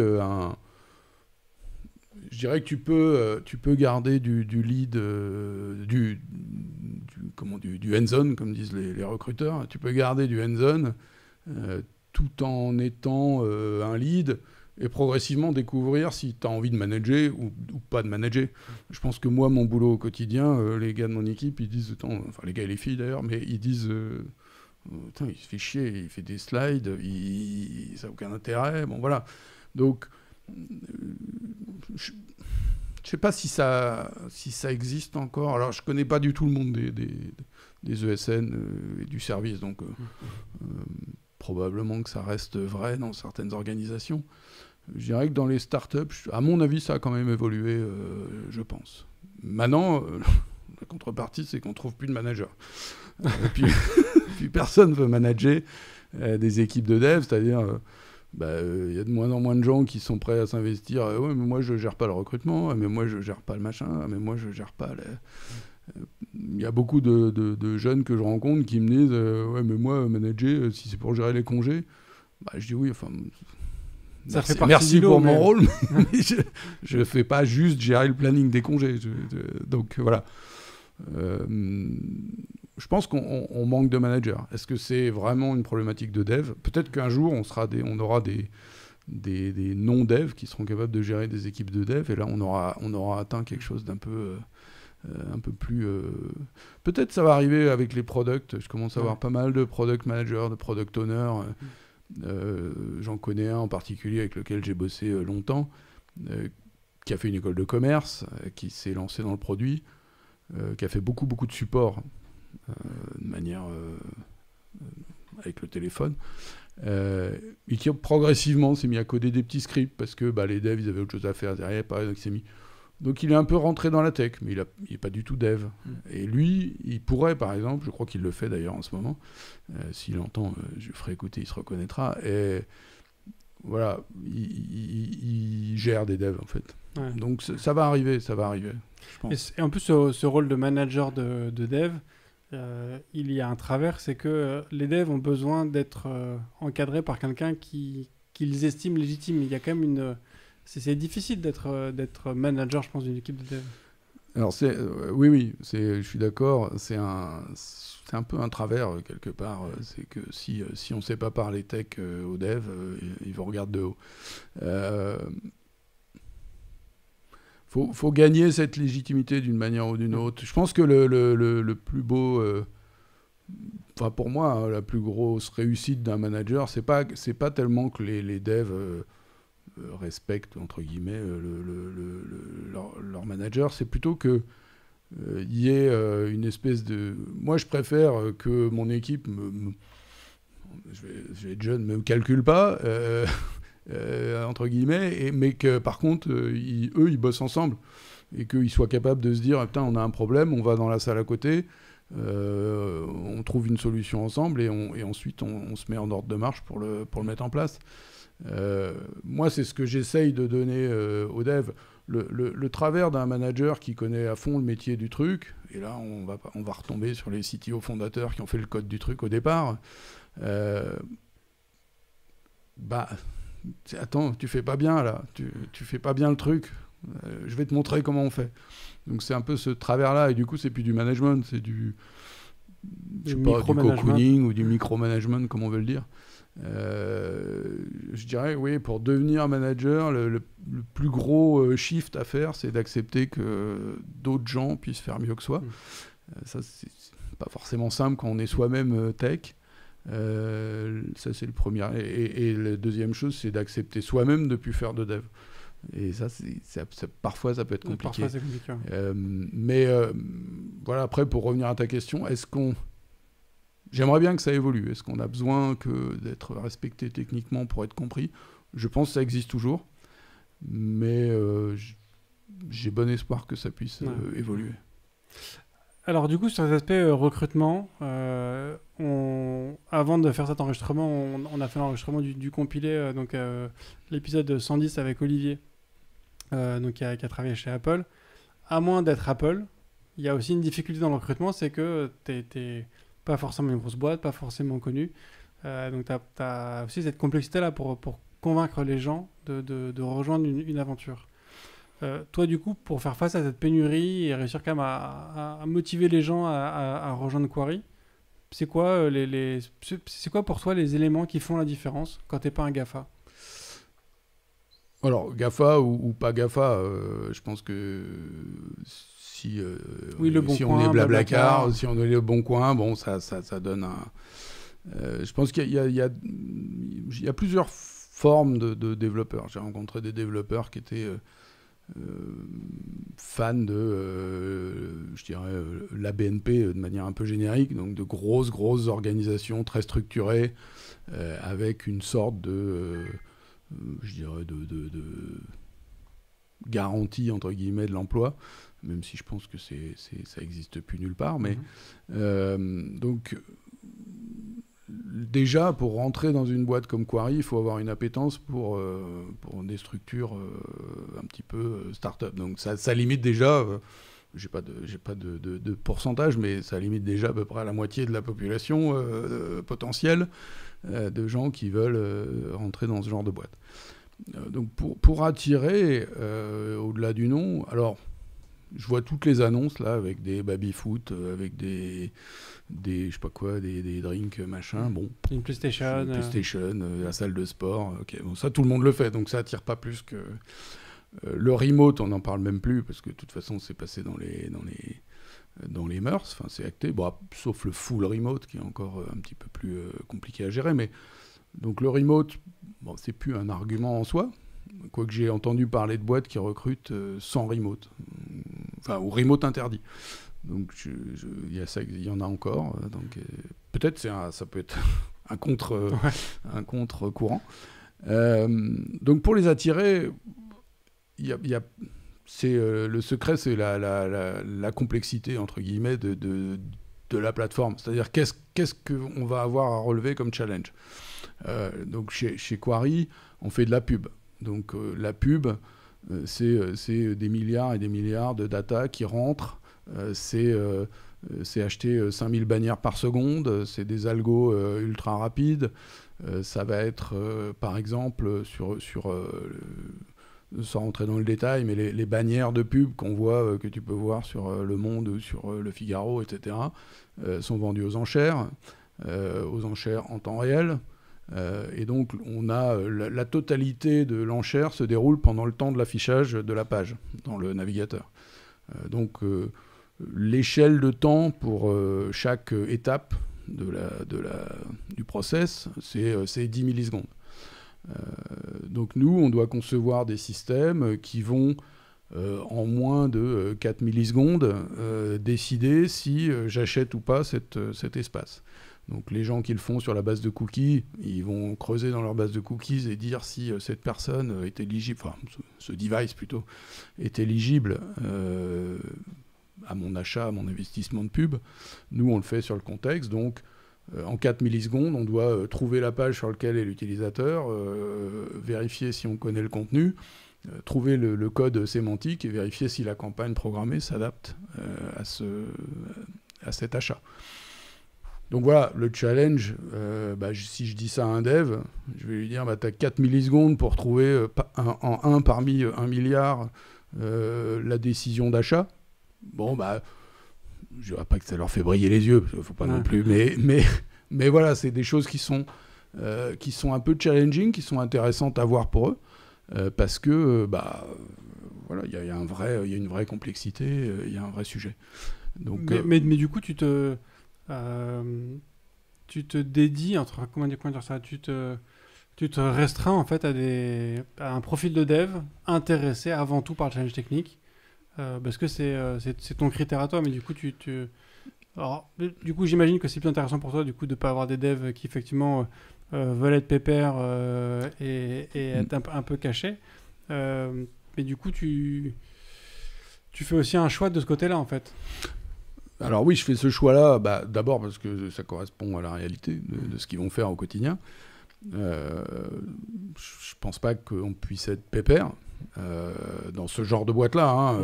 je dirais que tu peux garder du lead, du hands-on, comme disent les recruteurs. Tu peux garder du hands-on tout en étant un lead et progressivement découvrir si tu as envie de manager ou pas de manager. Je pense que moi, mon boulot au quotidien, les gars de mon équipe, ils disent, enfin les gars et les filles d'ailleurs, mais ils disent... il se fait chier, il fait des slides, ça n'a aucun intérêt. Bon, voilà. Donc, je ne sais pas si ça existe encore. Alors, je ne connais pas du tout le monde des ESN et du service, donc probablement que ça reste vrai dans certaines organisations. Je dirais que dans les startups, à mon avis, ça a quand même évolué, je pense. Maintenant, la contrepartie, c'est qu'on ne trouve plus de managers. Et puis personne ne veut manager des équipes de dev, c'est-à-dire y a de moins en moins de gens qui sont prêts à s'investir. Ouais, mais moi je gère pas le recrutement, mais moi je gère pas le machin, mais moi je gère pas il y a beaucoup de jeunes que je rencontre qui me disent ouais, mais moi manager, si c'est pour gérer les congés, je dis oui, enfin merci pour mon rôle, mais je ne fais pas juste gérer le planning des congés. Donc voilà. Je pense qu'on manque de managers. Est-ce que c'est vraiment une problématique de dev ? Peut-être qu'un jour, on aura des non-devs qui seront capables de gérer des équipes de dev, et là, on aura atteint quelque chose d'un peu plus... Peut-être ça va arriver avec les products. Je commence à avoir pas mal de product managers, de product owners. J'en connais un en particulier avec lequel j'ai bossé longtemps, qui a fait une école de commerce, qui s'est lancé dans le produit, qui a fait beaucoup de support de manière avec le téléphone, et qui progressivement s'est mis à coder des petits scripts parce que les devs ils avaient autre chose à faire derrière, pareil, donc il est un peu rentré dans la tech, mais il n'est pas du tout dev. Et lui, il pourrait par exemple, je crois qu'il le fait d'ailleurs en ce moment, s'il entend, je le ferai écouter, il se reconnaîtra, et voilà, il gère des devs en fait. Ouais. Donc ça va arriver, je pense. Et en plus, ce rôle de manager de dev, il y a un travers, c'est que les devs ont besoin d'être encadrés par quelqu'un qu'ils estiment légitime. Il y a quand même c'est difficile d'être manager, je pense, d'une équipe de dev. Alors oui, je suis d'accord, c'est un peu un travers quelque part. C'est que si on ne sait pas parler tech aux devs, ils vous regardent de haut. Faut gagner cette légitimité d'une manière ou d'une autre. Je pense que le plus beau, pour moi, la plus grosse réussite d'un manager, c'est pas tellement que les devs respectent entre guillemets leur manager, c'est plutôt que y ait une espèce de. Moi, je préfère que mon équipe je vais être jeune, me calcule pas. Entre guillemets, mais que par contre, ils bossent ensemble et qu'ils soient capables de se dire putain, on a un problème, on va dans la salle à côté, on trouve une solution ensemble et ensuite on se met en ordre de marche pour le mettre en place. Moi, c'est ce que j'essaye de donner aux devs. Le travers d'un manager qui connaît à fond le métier du truc, et là on va retomber sur les CTO fondateurs qui ont fait le code du truc au départ. Attends, tu fais pas bien là, tu fais pas bien le truc, je vais te montrer comment on fait. Donc c'est un peu ce travers-là, et du coup c'est plus du management, c'est du cocooning ou du micromanagement, comme on veut le dire. Je dirais, oui, pour devenir manager, le plus gros shift à faire, c'est d'accepter que d'autres gens puissent faire mieux que soi. Ça, c'est pas forcément simple quand on est soi-même tech. Ça, c'est le premier. Et la deuxième chose, c'est d'accepter soi-même de ne plus faire de dev. Et ça, parfois, ça peut être compliqué. Parfois, c'est compliqué. Mais voilà, après, pour revenir à ta question, j'aimerais bien que ça évolue. Est-ce qu'on a besoin d'être respecté techniquement pour être compris ? Je pense que ça existe toujours. Mais j'ai bon espoir que ça puisse évoluer. Alors du coup, sur les aspects recrutement, avant de faire cet enregistrement, on a fait l'enregistrement du compilé, l'épisode 110 avec Olivier, qui a travaillé chez Apple. À moins d'être Apple, il y a aussi une difficulté dans le recrutement, c'est que t'es pas forcément une grosse boîte, pas forcément connu. Donc t'as aussi cette complexité-là pour convaincre les gens de rejoindre une aventure. Toi, du coup, pour faire face à cette pénurie et réussir quand même à motiver les gens à rejoindre Quarry, c'est quoi, c'est quoi pour toi les éléments qui font la différence quand t'es pas un GAFA ? Alors, GAFA ou pas GAFA, je pense que si on est Blablacar, si on est Le Bon Coin, bon, ça donne un... je pense qu'il y a plusieurs formes de développeurs. J'ai rencontré des développeurs qui étaient... fan de, je dirais, la BNP de manière un peu générique, donc de grosses organisations très structurées, avec une sorte de, je dirais, de garantie, entre guillemets, de l'emploi, même si je pense que ça n'existe plus nulle part. Mais, donc, déjà, pour rentrer dans une boîte comme Quarry, il faut avoir une appétence pour des structures un petit peu start-up. Donc ça limite déjà, j'ai pas de pourcentage, mais ça limite déjà à peu près à la moitié de la population potentielle de gens qui veulent rentrer dans ce genre de boîte. Donc pour attirer, au-delà du nom, alors je vois toutes les annonces là avec des baby-foot, avec des je sais pas quoi, des drinks, machin, bon. Une PlayStation. La salle de sport, ok. Bon, ça tout le monde le fait, donc ça attire pas plus que... le remote, on n'en parle même plus, parce que de toute façon c'est passé dans les mœurs, enfin c'est acté, bon, sauf le full remote qui est encore un petit peu plus compliqué à gérer, mais donc le remote, bon, c'est plus un argument en soi, quoique j'ai entendu parler de boîtes qui recrutent sans remote, enfin, ou remote interdit. Donc il y en a encore. Donc peut-être ça peut être un contre-courant. Donc pour les attirer, le secret, c'est la complexité entre guillemets de la plateforme. C'est-à-dire qu'est-ce qu'on va avoir à relever comme challenge. Donc chez Quarry, on fait de la pub. Donc la pub, c'est des milliards et des milliards de data qui rentrent. C'est acheter 5000 bannières par seconde, c'est des algos ultra rapides. Ça va être, par exemple, sans rentrer dans le détail, mais les bannières de pub qu'on voit, que tu peux voir sur Le Monde ou sur Le Figaro, etc., sont vendues aux enchères en temps réel. Et donc, on a la totalité de l'enchère se déroule pendant le temps de l'affichage de la page dans le navigateur. Donc, l'échelle de temps pour chaque étape du process, c'est 10 millisecondes. Donc nous, on doit concevoir des systèmes qui vont, en moins de 4 millisecondes, décider si j'achète ou pas cet espace. Donc les gens qui le font sur la base de cookies, ils vont creuser dans leur base de cookies et dire si cette personne est éligible, enfin ce device plutôt, est éligible à mon achat, à mon investissement de pub. Nous, on le fait sur le contexte. Donc, en 4 millisecondes, on doit trouver la page sur laquelle est l'utilisateur, vérifier si on connaît le contenu, trouver le code sémantique et vérifier si la campagne programmée s'adapte à cet achat. Donc voilà, le challenge, si je dis ça à un dev, je vais lui dire tu as 4 millisecondes pour trouver en 1 parmi 1 milliard la décision d'achat. Bon, je dirais pas que ça leur fait briller les yeux, il ne faut pas non plus, mais voilà, c'est des choses qui sont un peu challenging, qui sont intéressantes à voir pour eux, parce que, voilà, il y a une vraie complexité, il y a un vrai sujet. Donc, mais du coup, tu te dédies, comment dire ça, tu te restreins en fait à un profil de dev intéressé avant tout par le challenge technique, parce que c'est ton critère à toi, mais du coup alors, du coup j'imagine que c'est plus intéressant pour toi du coup de pas avoir des devs qui effectivement veulent être pépères et être un peu cachés, mais du coup tu fais aussi un choix de ce côté-là en fait. Alors oui, je fais ce choix-là, d'abord parce que ça correspond à la réalité de ce qu'ils vont faire au quotidien. Je pense pas qu'on puisse être pépère dans ce genre de boîte-là. Hein.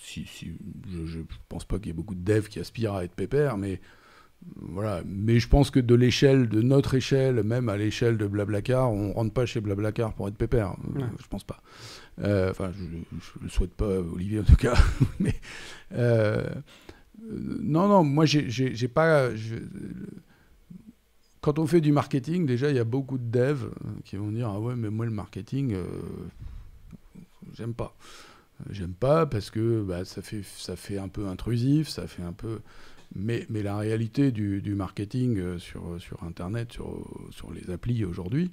Je pense pas qu'il y ait beaucoup de devs qui aspirent à être pépère, mais voilà. Mais je pense que de notre échelle, même à l'échelle de Blablacar, on rentre pas chez Blablacar pour être pépère. Je pense pas. Enfin, je le souhaite pas, Olivier en tout cas. Mais non, moi j'ai pas. Quand on fait du marketing, déjà il y a beaucoup de devs qui vont dire ah ouais mais moi le marketing j'aime pas. J'aime pas parce que ça fait un peu intrusif, ça fait un peu. Mais la réalité du marketing sur Internet, sur les applis aujourd'hui,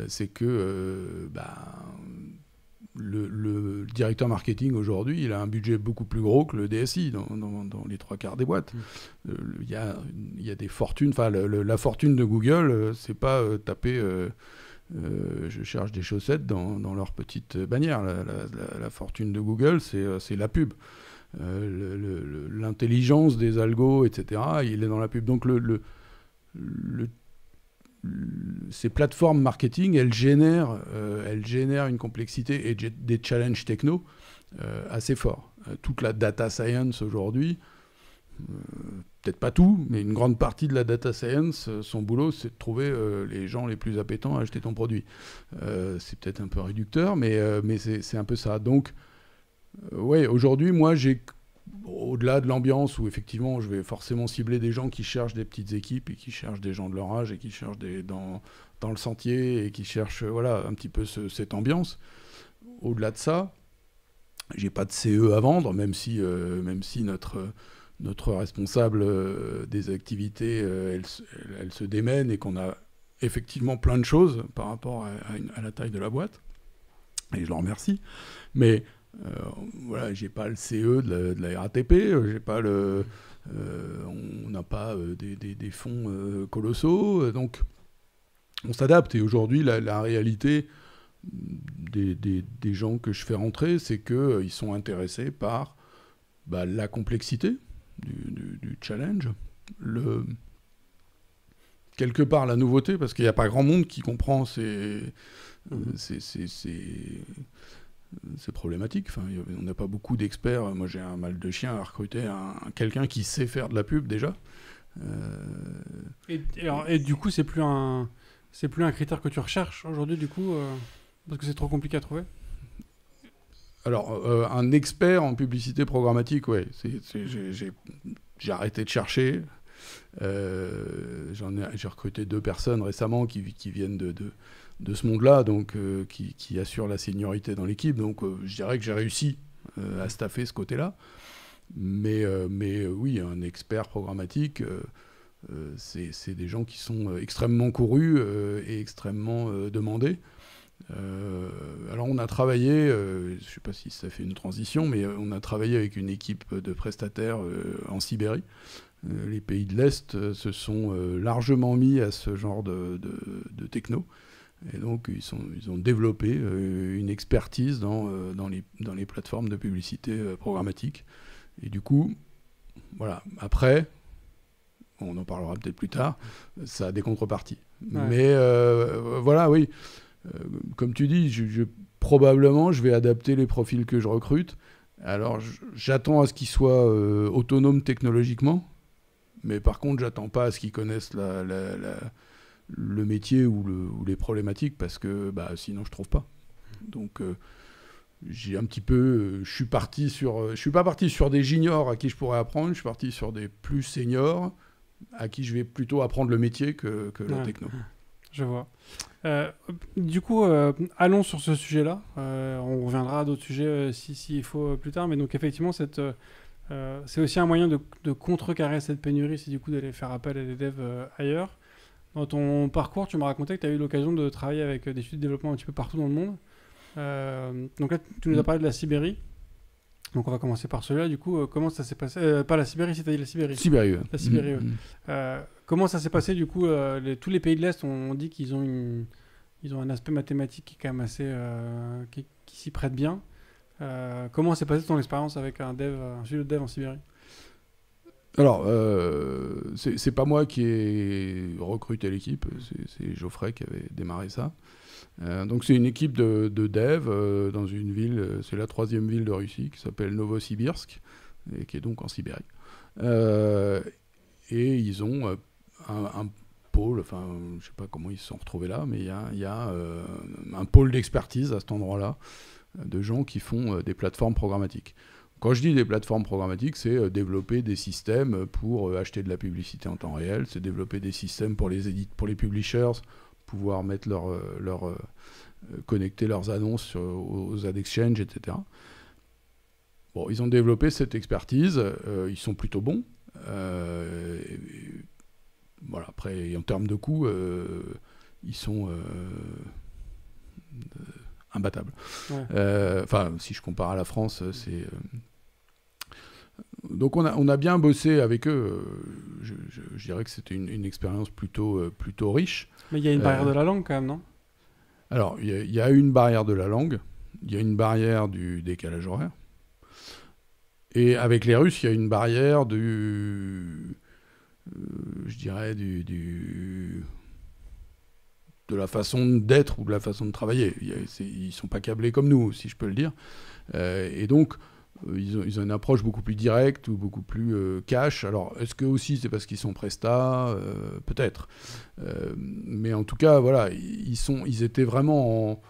c'est que le directeur marketing aujourd'hui, il a un budget beaucoup plus gros que le DSI dans les 3/4 des boîtes. Il y a des fortunes. Enfin, la fortune de Google, c'est pas taper. Je cherche des chaussettes dans leur petite bannière. La fortune de Google, c'est la pub. L'intelligence des algos, etc., il est dans la pub. Donc ces plateformes marketing, elles génèrent une complexité et des challenges techno assez forts. Toute la data science aujourd'hui, peut-être pas tout, mais une grande partie de la data science, son boulot, c'est de trouver les gens les plus appétents à acheter ton produit. C'est peut-être un peu réducteur, mais c'est un peu ça. Donc, ouais, aujourd'hui, moi, au-delà de l'ambiance où effectivement je vais forcément cibler des gens qui cherchent des petites équipes et qui cherchent des gens de leur âge et qui cherchent dans le sentier et qui cherchent un petit peu cette ambiance. Au-delà de ça, j'ai pas de CE à vendre, même si notre responsable des activités, elle se démène et qu'on a effectivement plein de choses par rapport à la taille de la boîte. Et je le remercie. Mais voilà, j'ai pas le CE de la RATP, j'ai pas on n'a pas des fonds colossaux, donc on s'adapte. Et aujourd'hui, la réalité des gens que je fais rentrer, c'est qu'ils sont intéressés par la complexité du challenge, quelque part la nouveauté, parce qu'il n'y a pas grand monde qui comprend ces problématiques. Enfin, on n'a pas beaucoup d'experts. Moi, j'ai un mal de chien à recruter quelqu'un qui sait faire de la pub déjà. Et du coup, c'est plus un critère que tu recherches aujourd'hui, du coup, parce que c'est trop compliqué à trouver. Alors, un expert en publicité programmatique, ouais. J'ai arrêté de chercher. J'ai recruté 2 personnes récemment qui viennent de ce monde-là, donc qui assurent la seniorité dans l'équipe. Donc, je dirais que j'ai réussi à staffer ce côté-là. Mais oui, un expert programmatique, c'est des gens qui sont extrêmement courus et extrêmement demandés. Alors on a travaillé, je ne sais pas si ça fait une transition, mais on a travaillé avec une équipe de prestataires en Sibérie. Les pays de l'Est se sont largement mis à ce genre de techno. Et donc ils ont développé une expertise dans les plateformes de publicité programmatique. Et du coup, voilà, après, on en parlera peut-être plus tard, ça a des contreparties. Ouais. Mais voilà, oui. Comme tu dis, probablement, je vais adapter les profils que je recrute. Alors, j'attends à ce qu'ils soient autonomes technologiquement, mais par contre, j'attends pas à ce qu'ils connaissent le métier ou les problématiques, parce que sinon, je trouve pas. Donc, j'ai un petit peu... je suis pas parti sur des juniors à qui je pourrais apprendre, je suis parti sur des plus seniors à qui je vais plutôt apprendre le métier que la techno. Je vois. Du coup, allons sur ce sujet-là. On reviendra à d'autres sujets s'il faut plus tard. Mais donc, effectivement, C'est aussi un moyen de contrecarrer cette pénurie, c'est du coup d'aller faire appel à des devs ailleurs. Dans ton parcours, tu m'as raconté que tu as eu l'occasion de travailler avec des studios de développement un petit peu partout dans le monde. Donc là, tu nous as parlé de la Sibérie. Donc on va commencer par celui-là. Du coup, comment ça s'est passé pas la Sibérie, c'est-à-dire la Sibérie. Sibérie, ouais. La Sibérie, comment ça s'est passé du coup tous les pays de l'Est ont dit qu'ils ont ils ont un aspect mathématique qui est quand même assez qui s'y prête bien. Comment s'est passée ton expérience avec un studio de dev en Sibérie? Alors, c'est pas moi qui ai recruté l'équipe, c'est Geoffrey qui avait démarré ça. Donc c'est une équipe de dev dans une ville, c'est la 3e ville de Russie, qui s'appelle Novosibirsk, et qui est donc en Sibérie. Et ils ont un pôle, enfin je sais pas comment ils se sont retrouvés là, mais il y a un pôle d'expertise à cet endroit-là, de gens qui font des plateformes programmatiques. Quand je dis des plateformes programmatiques, c'est développer des systèmes pour acheter de la publicité en temps réel, c'est développer des systèmes pour les publishers, pouvoir mettre connecter leurs annonces aux ad exchange, etc. Bon, ils ont développé cette expertise, ils sont plutôt bons. Voilà, après, en termes de coûts, ils sont imbattables. Ouais. Enfin, si je compare à la France, c'est... Donc on a bien bossé avec eux. Je dirais que c'était une expérience plutôt riche. Mais il y a une barrière de la langue quand même, non? Alors, il y a une barrière de la langue, il y a une barrière du décalage horaire. Et avec les Russes, il y a une barrière je dirais, de la façon d'être ou de la façon de travailler. Ils ne sont pas câblés comme nous, si je peux le dire. Et donc, ils ont une approche beaucoup plus directe ou beaucoup plus cash. Alors, est-ce que aussi c'est parce qu'ils sont prestats? Peut-être. Mais en tout cas, voilà, ils étaient vraiment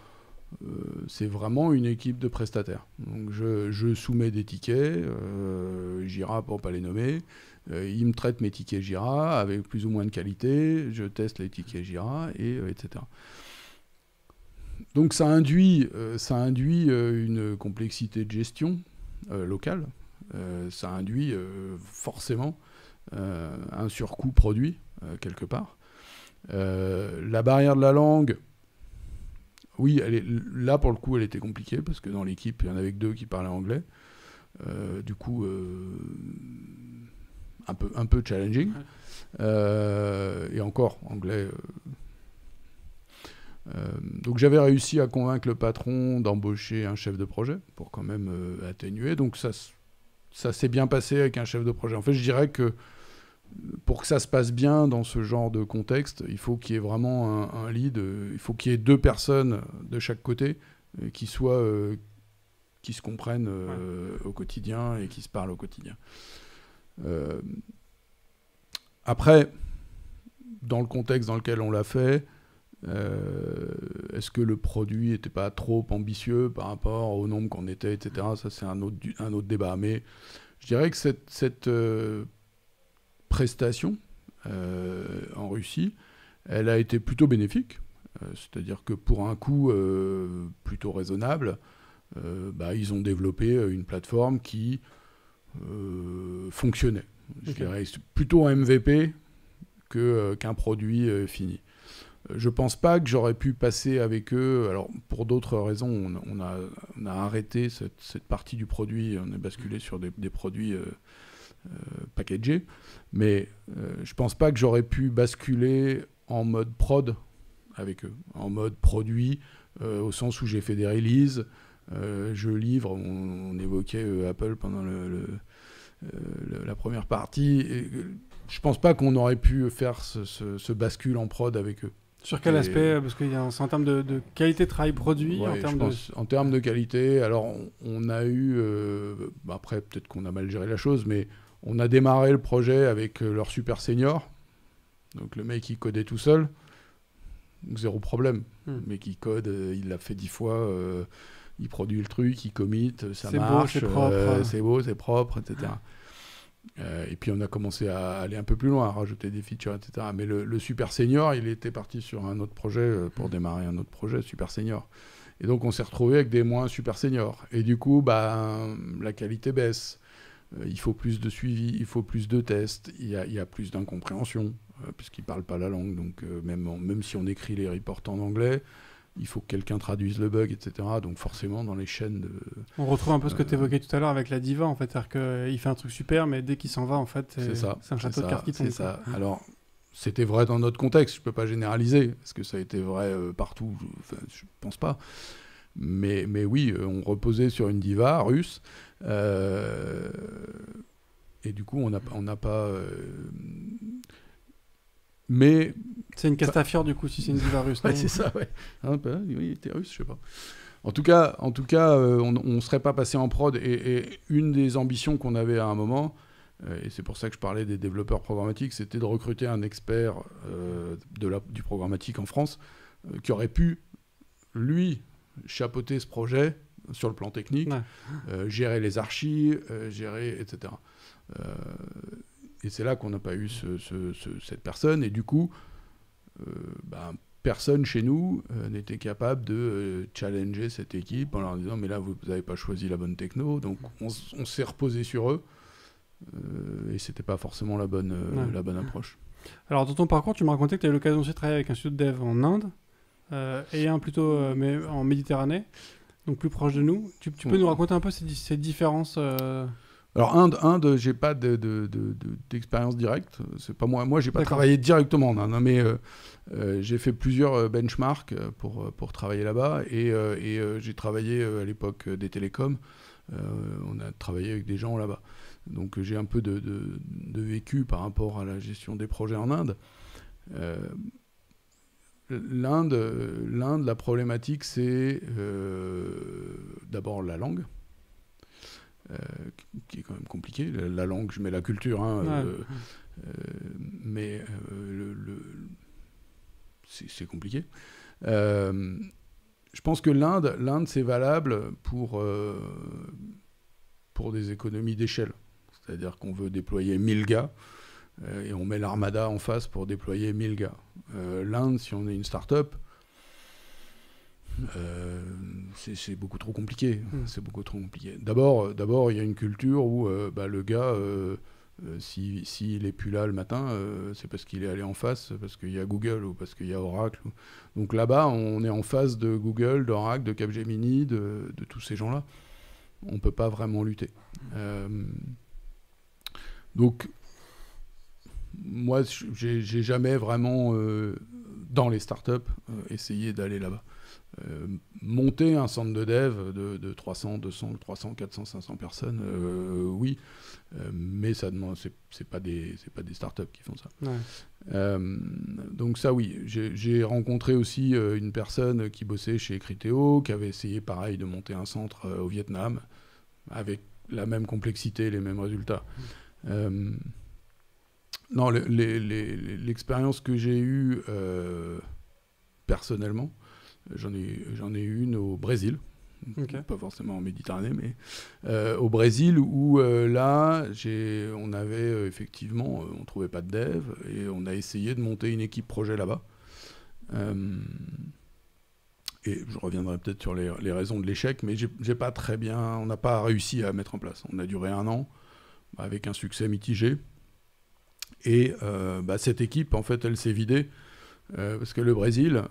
c'est vraiment une équipe de prestataires. Donc, je soumets des tickets, Jira pour ne pas les nommer. Ils me traitent mes tickets Jira avec plus ou moins de qualité. Je teste les tickets Jira, etc. Donc, ça induit une complexité de gestion locale. Ça induit forcément un surcoût produit quelque part. La barrière de la langue, oui, là pour le coup elle était compliquée parce que dans l'équipe il y en avait que 2 qui parlaient anglais. Du coup un peu challenging. Et encore anglais. Donc j'avais réussi à convaincre le patron d'embaucher un chef de projet pour quand même atténuer. Donc ça s'est bien passé avec un chef de projet. En fait, je dirais que pour que ça se passe bien dans ce genre de contexte, il faut qu'il y ait vraiment un lead. Il faut qu'il y ait 2 personnes de chaque côté qui se comprennent au quotidien et qui se parlent au quotidien. Après, dans le contexte dans lequel on l'a fait, est-ce que le produit n'était pas trop ambitieux par rapport au nombre qu'on était, etc. Ça, c'est un autre débat. Mais je dirais que cette prestation en Russie, elle a été plutôt bénéfique. C'est-à-dire que pour un coût plutôt raisonnable, ils ont développé une plateforme qui fonctionnait. Je dirais plutôt un MVP qu'un produit fini. Je pense pas que j'aurais pu passer avec eux. Alors, pour d'autres raisons, on a arrêté cette partie du produit. On est basculé sur des produits packagés. Mais je pense pas que j'aurais pu basculer en mode prod avec eux. En mode produit, au sens où j'ai fait des releases. Je livre. On évoquait Apple pendant la première partie. Et je pense pas qu'on aurait pu faire ce bascule en prod avec eux. Sur quel aspect? Parce que c'est en termes de qualité de travail produit, ouais, en termes de qualité. Alors, on a eu... après, peut-être qu'on a mal géré la chose, mais on a démarré le projet avec leur super senior. Donc, le mec, il codait tout seul. Donc, 0 problème. Le mec, il code, il l'a fait 10 fois. Il produit le truc, il commit, ça marche. C'est beau, c'est propre. C'est beau, c'est propre, etc. Et puis on a commencé à aller un peu plus loin, à rajouter des features, etc. Mais le super senior, il était parti sur un autre projet pour démarrer un autre projet super senior. Et donc on s'est retrouvé avec des moins super seniors. Et du coup, la qualité baisse. il faut plus de suivi, il faut plus de tests, il y a plus d'incompréhension, puisqu'ils ne parlent pas la langue. Donc même si on écrit les reports en anglais, il faut que quelqu'un traduise le bug, etc. Donc forcément, dans les chaînes de... On retrouve un peu ce que tu évoquais tout à l'heure avec la diva, en fait. C'est-à-dire qu'il fait un truc super, mais dès qu'il s'en va, en fait, c'est un château de cartes qui tombe. C'est ça. Alors, c'était vrai dans notre contexte. Je ne peux pas généraliser. Est-ce que ça a été vrai partout? Je ne pense pas. Mais oui, on reposait sur une diva russe. Et du coup, on n'a pas... Mais... C'est une Castafiore, du coup, si c'est une diva russe. Ouais, c'est ça, ouais. Oui, il était russe, je sais pas. En tout cas, on ne serait pas passé en prod. Et une des ambitions qu'on avait à un moment, et c'est pour ça que je parlais des développeurs programmatiques, c'était de recruter un expert du programmatique en France qui aurait pu, lui, chapeauter ce projet sur le plan technique, gérer les archives, etc. Et c'est là qu'on n'a pas eu cette personne. Et du coup, personne chez nous n'était capable de challenger cette équipe en leur disant « mais là, vous n'avez pas choisi la bonne techno ». Donc, on s'est reposé sur eux. Et c'était pas forcément la bonne approche. Alors, dans ton parcours, tu me racontais que tu as eu l'occasion aussi de travailler avec un studio de dev en Inde et un plutôt mais en Méditerranée, donc plus proche de nous. Tu peux nous raconter un peu ces différences Alors, Inde, j'ai pas d'expérience directe. C'est pas moi. Moi, j'ai pas travaillé directement en Inde, hein, mais j'ai fait plusieurs benchmarks pour travailler là-bas. Et j'ai travaillé à l'époque des télécoms. On a travaillé avec des gens là-bas. Donc, j'ai un peu de vécu par rapport à la gestion des projets en Inde. L'Inde, la problématique, c'est d'abord la langue. Qui est quand même compliqué. La langue, je mets la culture, hein, mais c'est compliqué. Je pense que l'Inde, c'est valable pour des économies d'échelle. C'est-à-dire qu'on veut déployer 1000 gars et on met l'armada en face pour déployer 1000 gars. L'Inde, si on est une start-up, c'est beaucoup trop compliqué. C'est beaucoup trop compliqué. D'abord, il y a une culture où le gars, s'il n'est plus là le matin, c'est parce qu'il est allé en face, parce qu'il y a Google ou parce qu'il y a Oracle. Donc là-bas, on est en face de Google, d'Oracle, de Capgemini, de tous ces gens-là. On ne peut pas vraiment lutter. Donc, moi, j'ai jamais vraiment, dans les startups, essayé d'aller là-bas. Monter un centre de dev de 300, 200, 300, 400, 500 personnes, oui, mais ça demande, c'est pas des startups qui font ça. Ouais. Donc ça, oui, j'ai rencontré aussi une personne qui bossait chez Criteo, qui avait essayé pareil de monter un centre au Vietnam, avec la même complexité, les mêmes résultats. Non, l'expérience que j'ai eue personnellement, j'en ai eu une au Brésil, pas forcément en Méditerranée, mais au Brésil où là, on avait effectivement, on trouvait pas de dev et on a essayé de monter une équipe projet là-bas. Et je reviendrai peut-être sur les raisons de l'échec, mais on n'a pas réussi à mettre en place. On a duré 1 an avec un succès mitigé. Et cette équipe, en fait, elle s'est vidée parce que le Brésil,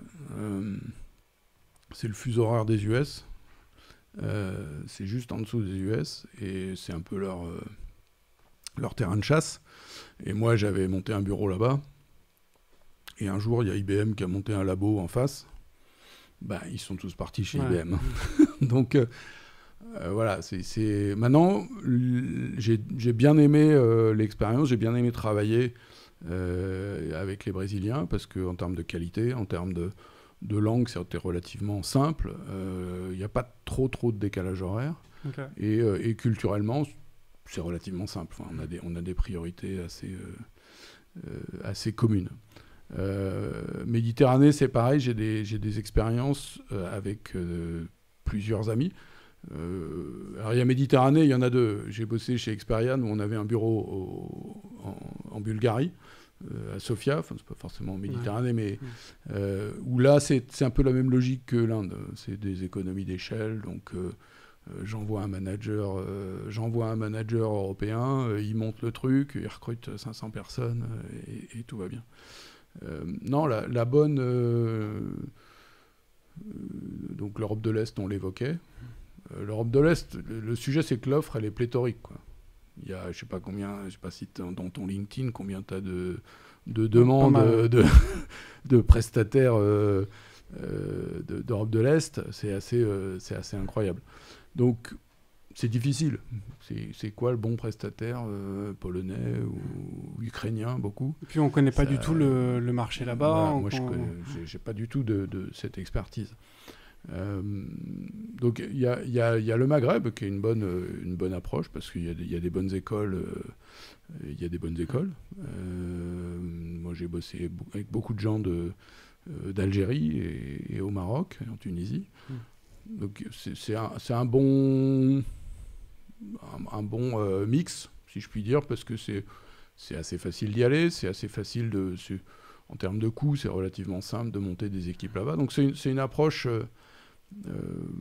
c'est le fuseau horaire des US. C'est juste en dessous des US et c'est un peu leur terrain de chasse. Et moi, j'avais monté un bureau là-bas. Et un jour, il y a IBM qui a monté un labo en face. Ils sont tous partis chez IBM. Donc, voilà. Maintenant, j'ai bien aimé l'expérience. J'ai bien aimé travailler avec les Brésiliens parce qu'en termes de qualité, en termes de langue, c'était relativement simple. Il n'y a pas trop de décalage horaire. Okay. Et culturellement, c'est relativement simple. Enfin, on a des priorités assez communes. Méditerranée, c'est pareil. J'ai des expériences avec plusieurs amis. Alors, il y a Méditerranée, il y en a 2. J'ai bossé chez Experian où on avait un bureau en Bulgarie. À Sofia, enfin c'est pas forcément en Méditerranée, mais où là c'est un peu la même logique que l'Inde. C'est des économies d'échelle, donc j'envoie un manager européen, il monte le truc, il recrute 500 personnes et tout va bien. Non, la bonne... donc l'Europe de l'Est, on l'évoquait. L'Europe de l'Est, le sujet, c'est que l'offre, elle est pléthorique, quoi. Il y a, je sais pas si dans ton LinkedIn, combien tu as de demandes de prestataires d'Europe de l'Est. C'est assez incroyable. Donc, c'est difficile. C'est quoi le bon prestataire polonais ou ukrainien, beaucoup. Et puis, on connaît pas du tout le marché là-bas. Voilà, moi, j'ai pas du tout de cette expertise. Donc il y a le Maghreb qui est une bonne approche parce qu'il y a des bonnes écoles. Moi j'ai bossé avec beaucoup de gens d'Algérie et au Maroc et en Tunisie. Donc c'est un bon mix, si je puis dire, parce que c'est assez facile d'y aller, c'est assez facile en termes de coûts, c'est relativement simple de monter des équipes là-bas. Donc c'est une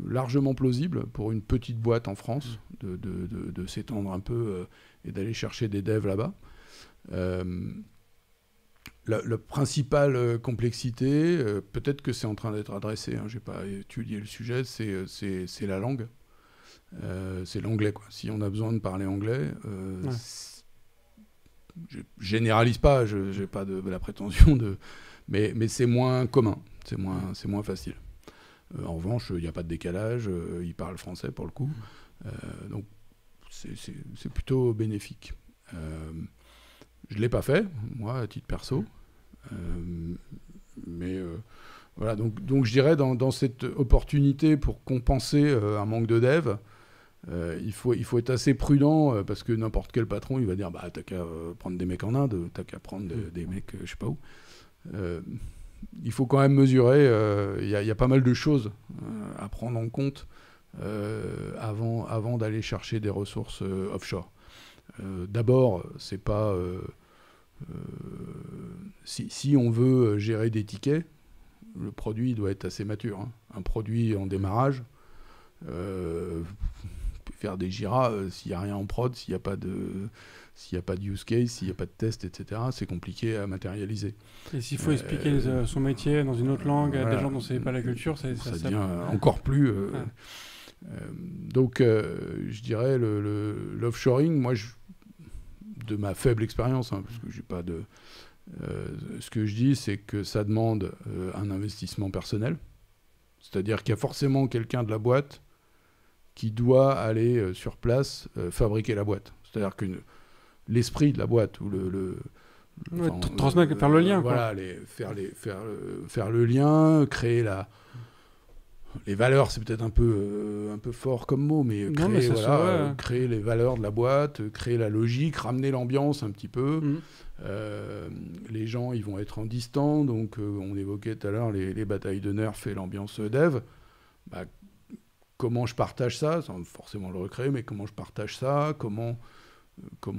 largement plausible pour une petite boîte en France de s'étendre un peu et d'aller chercher des devs là-bas. La principale complexité, peut-être que c'est en train d'être adressé, je n'ai pas étudié le sujet, c'est la langue. C'est l'anglais, quoi. Si on a besoin de parler anglais, je généralise pas, je n'ai pas de la prétention mais c'est moins commun, c'est moins facile. En revanche, il n'y a pas de décalage, ils parlent français pour le coup, donc c'est plutôt bénéfique. Je ne l'ai pas fait, moi, à titre perso, mais voilà, donc je dirais dans cette opportunité pour compenser un manque de dev, il faut être assez prudent parce que n'importe quel patron, il va dire t'as qu'à prendre des mecs en Inde, t'as qu'à prendre des mecs je sais pas où. Il faut quand même mesurer, il y a pas mal de choses à prendre en compte avant d'aller chercher des ressources offshore. D'abord, c'est pas si on veut gérer des tickets, le produit doit être assez mature. Un produit en démarrage, faire des Jira, s'il n'y a rien en prod, s'il n'y a pas de use case, s'il n'y a pas de test, etc., c'est compliqué à matérialiser. Et s'il faut expliquer son métier dans une autre langue à des gens dont c'est pas la culture, ça devient encore plus... Donc, je dirais, l'offshoring, moi, de ma faible expérience, parce que j'ai pas de... ce que je dis, c'est que ça demande un investissement personnel. C'est-à-dire qu'il y a forcément quelqu'un de la boîte qui doit aller sur place fabriquer la boîte. C'est-à-dire que l'esprit de la boîte ou transmettre, faire le lien. Voilà, faire le lien, créer les valeurs, c'est peut-être un peu fort comme mot, mais créer les valeurs de la boîte, créer la logique, ramener l'ambiance un petit peu. Les gens, ils vont être en distant, donc on évoquait tout à l'heure les batailles de nerfs et l'ambiance dev. Comment je partage ça, sans forcément le recréer, mais comment je partage ça, comment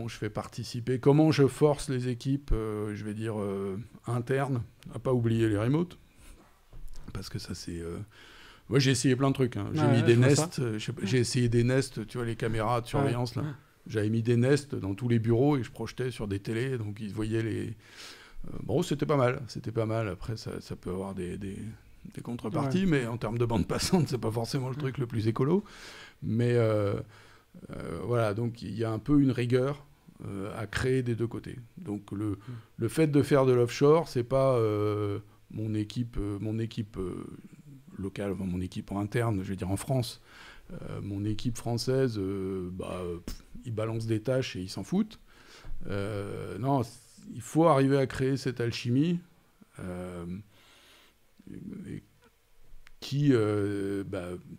je fais participer, comment je force les équipes, je vais dire, internes, à pas oublier les remotes, parce que ça c'est... Moi j'ai essayé plein de trucs, j'ai mis des nests, j'ai essayé des nests, tu vois, les caméras de surveillance, là. J'avais mis des nests dans tous les bureaux et je projetais sur des télés, donc ils voyaient les... Bon, c'était pas mal, après ça peut avoir des contreparties, mais en termes de bande passante, c'est pas forcément le truc le plus écolo, mais... voilà, donc il y a un peu une rigueur à créer des deux côtés. Donc le fait de faire de l'offshore, c'est pas mon équipe locale, mon équipe en interne, je veux dire en France, mon équipe française, ils balancent des tâches et ils s'en foutent. Non, il faut arriver à créer cette alchimie qui,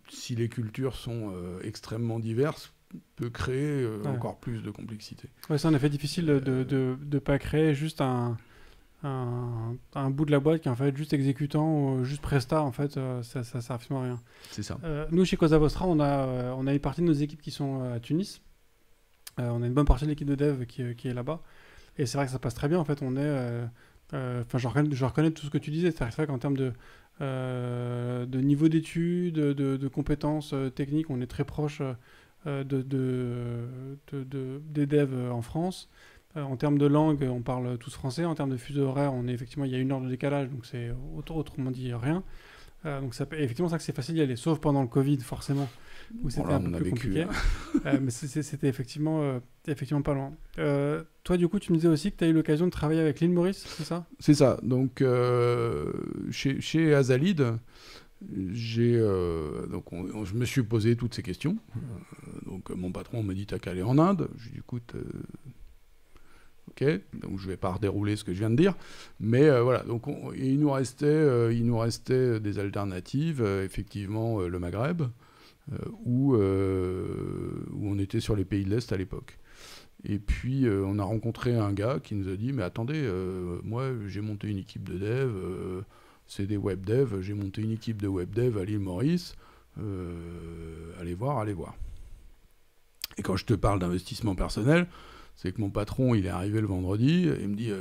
si les cultures sont extrêmement diverses, peut créer encore plus de complexité. Ouais, c'est en effet difficile de ne pas créer juste un bout de la boîte qui est en fait juste exécutant ou juste presta, en fait, ça sert absolument à rien. C'est ça. Nous, chez Cosa Vostra, on a une partie de nos équipes qui sont à Tunis. On a une bonne partie de l'équipe de dev qui est là-bas. Et c'est vrai que ça passe très bien, en fait. On est... je reconnais tout ce que tu disais. C'est vrai qu'en termes de niveau d'études, de compétences techniques. On est très proche des devs en France. En termes de langue, on parle tous français. En termes de fuseau horaire, il y a 1 heure de décalage, donc c'est autrement dit rien. Donc effectivement, c'est ça que c'est facile d'y aller, sauf pendant le Covid, forcément, où c'était un peu plus compliqué. Mais c'était effectivement pas loin. Toi, du coup, tu me disais aussi que tu as eu l'occasion de travailler avec l'île Maurice, c'est ça ? C'est ça. Donc, chez Azalide, je me suis posé toutes ces questions. Donc, mon patron m'a dit, t'as qu'à aller en Inde. Je lui ai dit, écoute, ok, donc je ne vais pas redérouler ce que je viens de dire. Mais voilà, donc il nous restait des alternatives, effectivement, le Maghreb, où on était sur les pays de l'Est à l'époque. Et puis, on a rencontré un gars qui nous a dit, mais attendez, moi, j'ai monté une équipe de dev, c'est des web devs, j'ai monté une équipe de web dev à l'île Maurice, allez voir. Et quand je te parle d'investissement personnel, c'est que mon patron, il est arrivé le vendredi, et il me dit,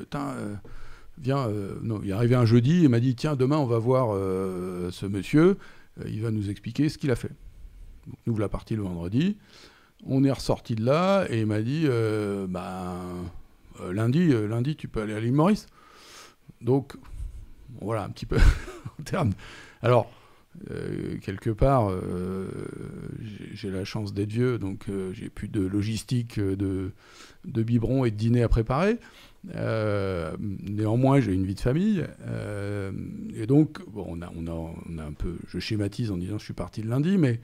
viens, non, il est arrivé un jeudi, et il m'a dit, tiens, demain, on va voir ce monsieur, il va nous expliquer ce qu'il a fait. Donc, nous voilà partis le vendredi. On est ressorti de là et il m'a dit lundi tu peux aller à l'île Maurice. Donc voilà un petit peu en termes. Alors quelque part j'ai la chance d'être vieux, donc j'ai plus de logistique de biberons et de dîner à préparer. Néanmoins j'ai une vie de famille et donc bon, on a un peu, je schématise en disant je suis parti le lundi, mais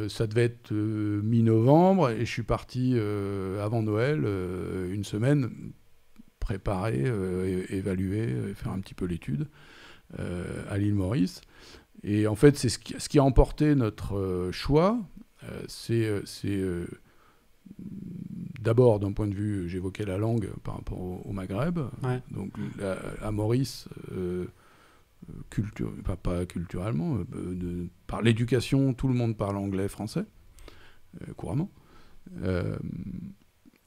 ça devait être mi-novembre et je suis parti avant Noël, une semaine, préparer, évaluer, faire un petit peu l'étude à l'île Maurice. Et en fait, c'est ce qui a emporté notre choix. C'est d'abord, d'un point de vue, j'évoquais la langue par rapport au Maghreb. Ouais. Donc à Maurice... pas culturellement, par l'éducation, tout le monde parle anglais, français, couramment.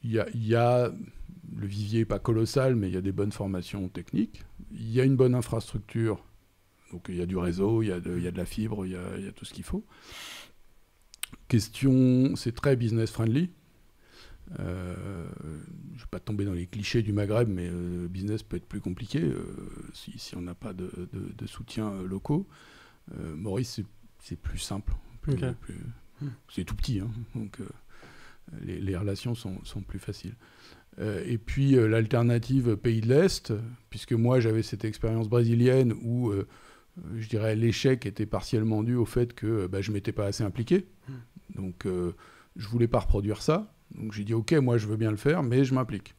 Y a, le vivier n'est pas colossal, mais il y a des bonnes formations techniques. Il y a une bonne infrastructure, donc il y a du réseau, il y a de la fibre, il y a tout ce qu'il faut. Question, c'est très business friendly. Je ne vais pas tomber dans les clichés du Maghreb, mais le business peut être plus compliqué si on n'a pas de soutien locaux. Maurice, c'est plus simple. C'est tout petit, hein, donc les relations sont plus faciles. Et puis l'alternative pays de l'Est, puisque moi j'avais cette expérience brésilienne où je dirais l'échec était partiellement dû au fait que je ne m'étais pas assez impliqué. Donc je ne voulais pas reproduire ça. Donc j'ai dit, ok, moi je veux bien le faire, mais je m'implique.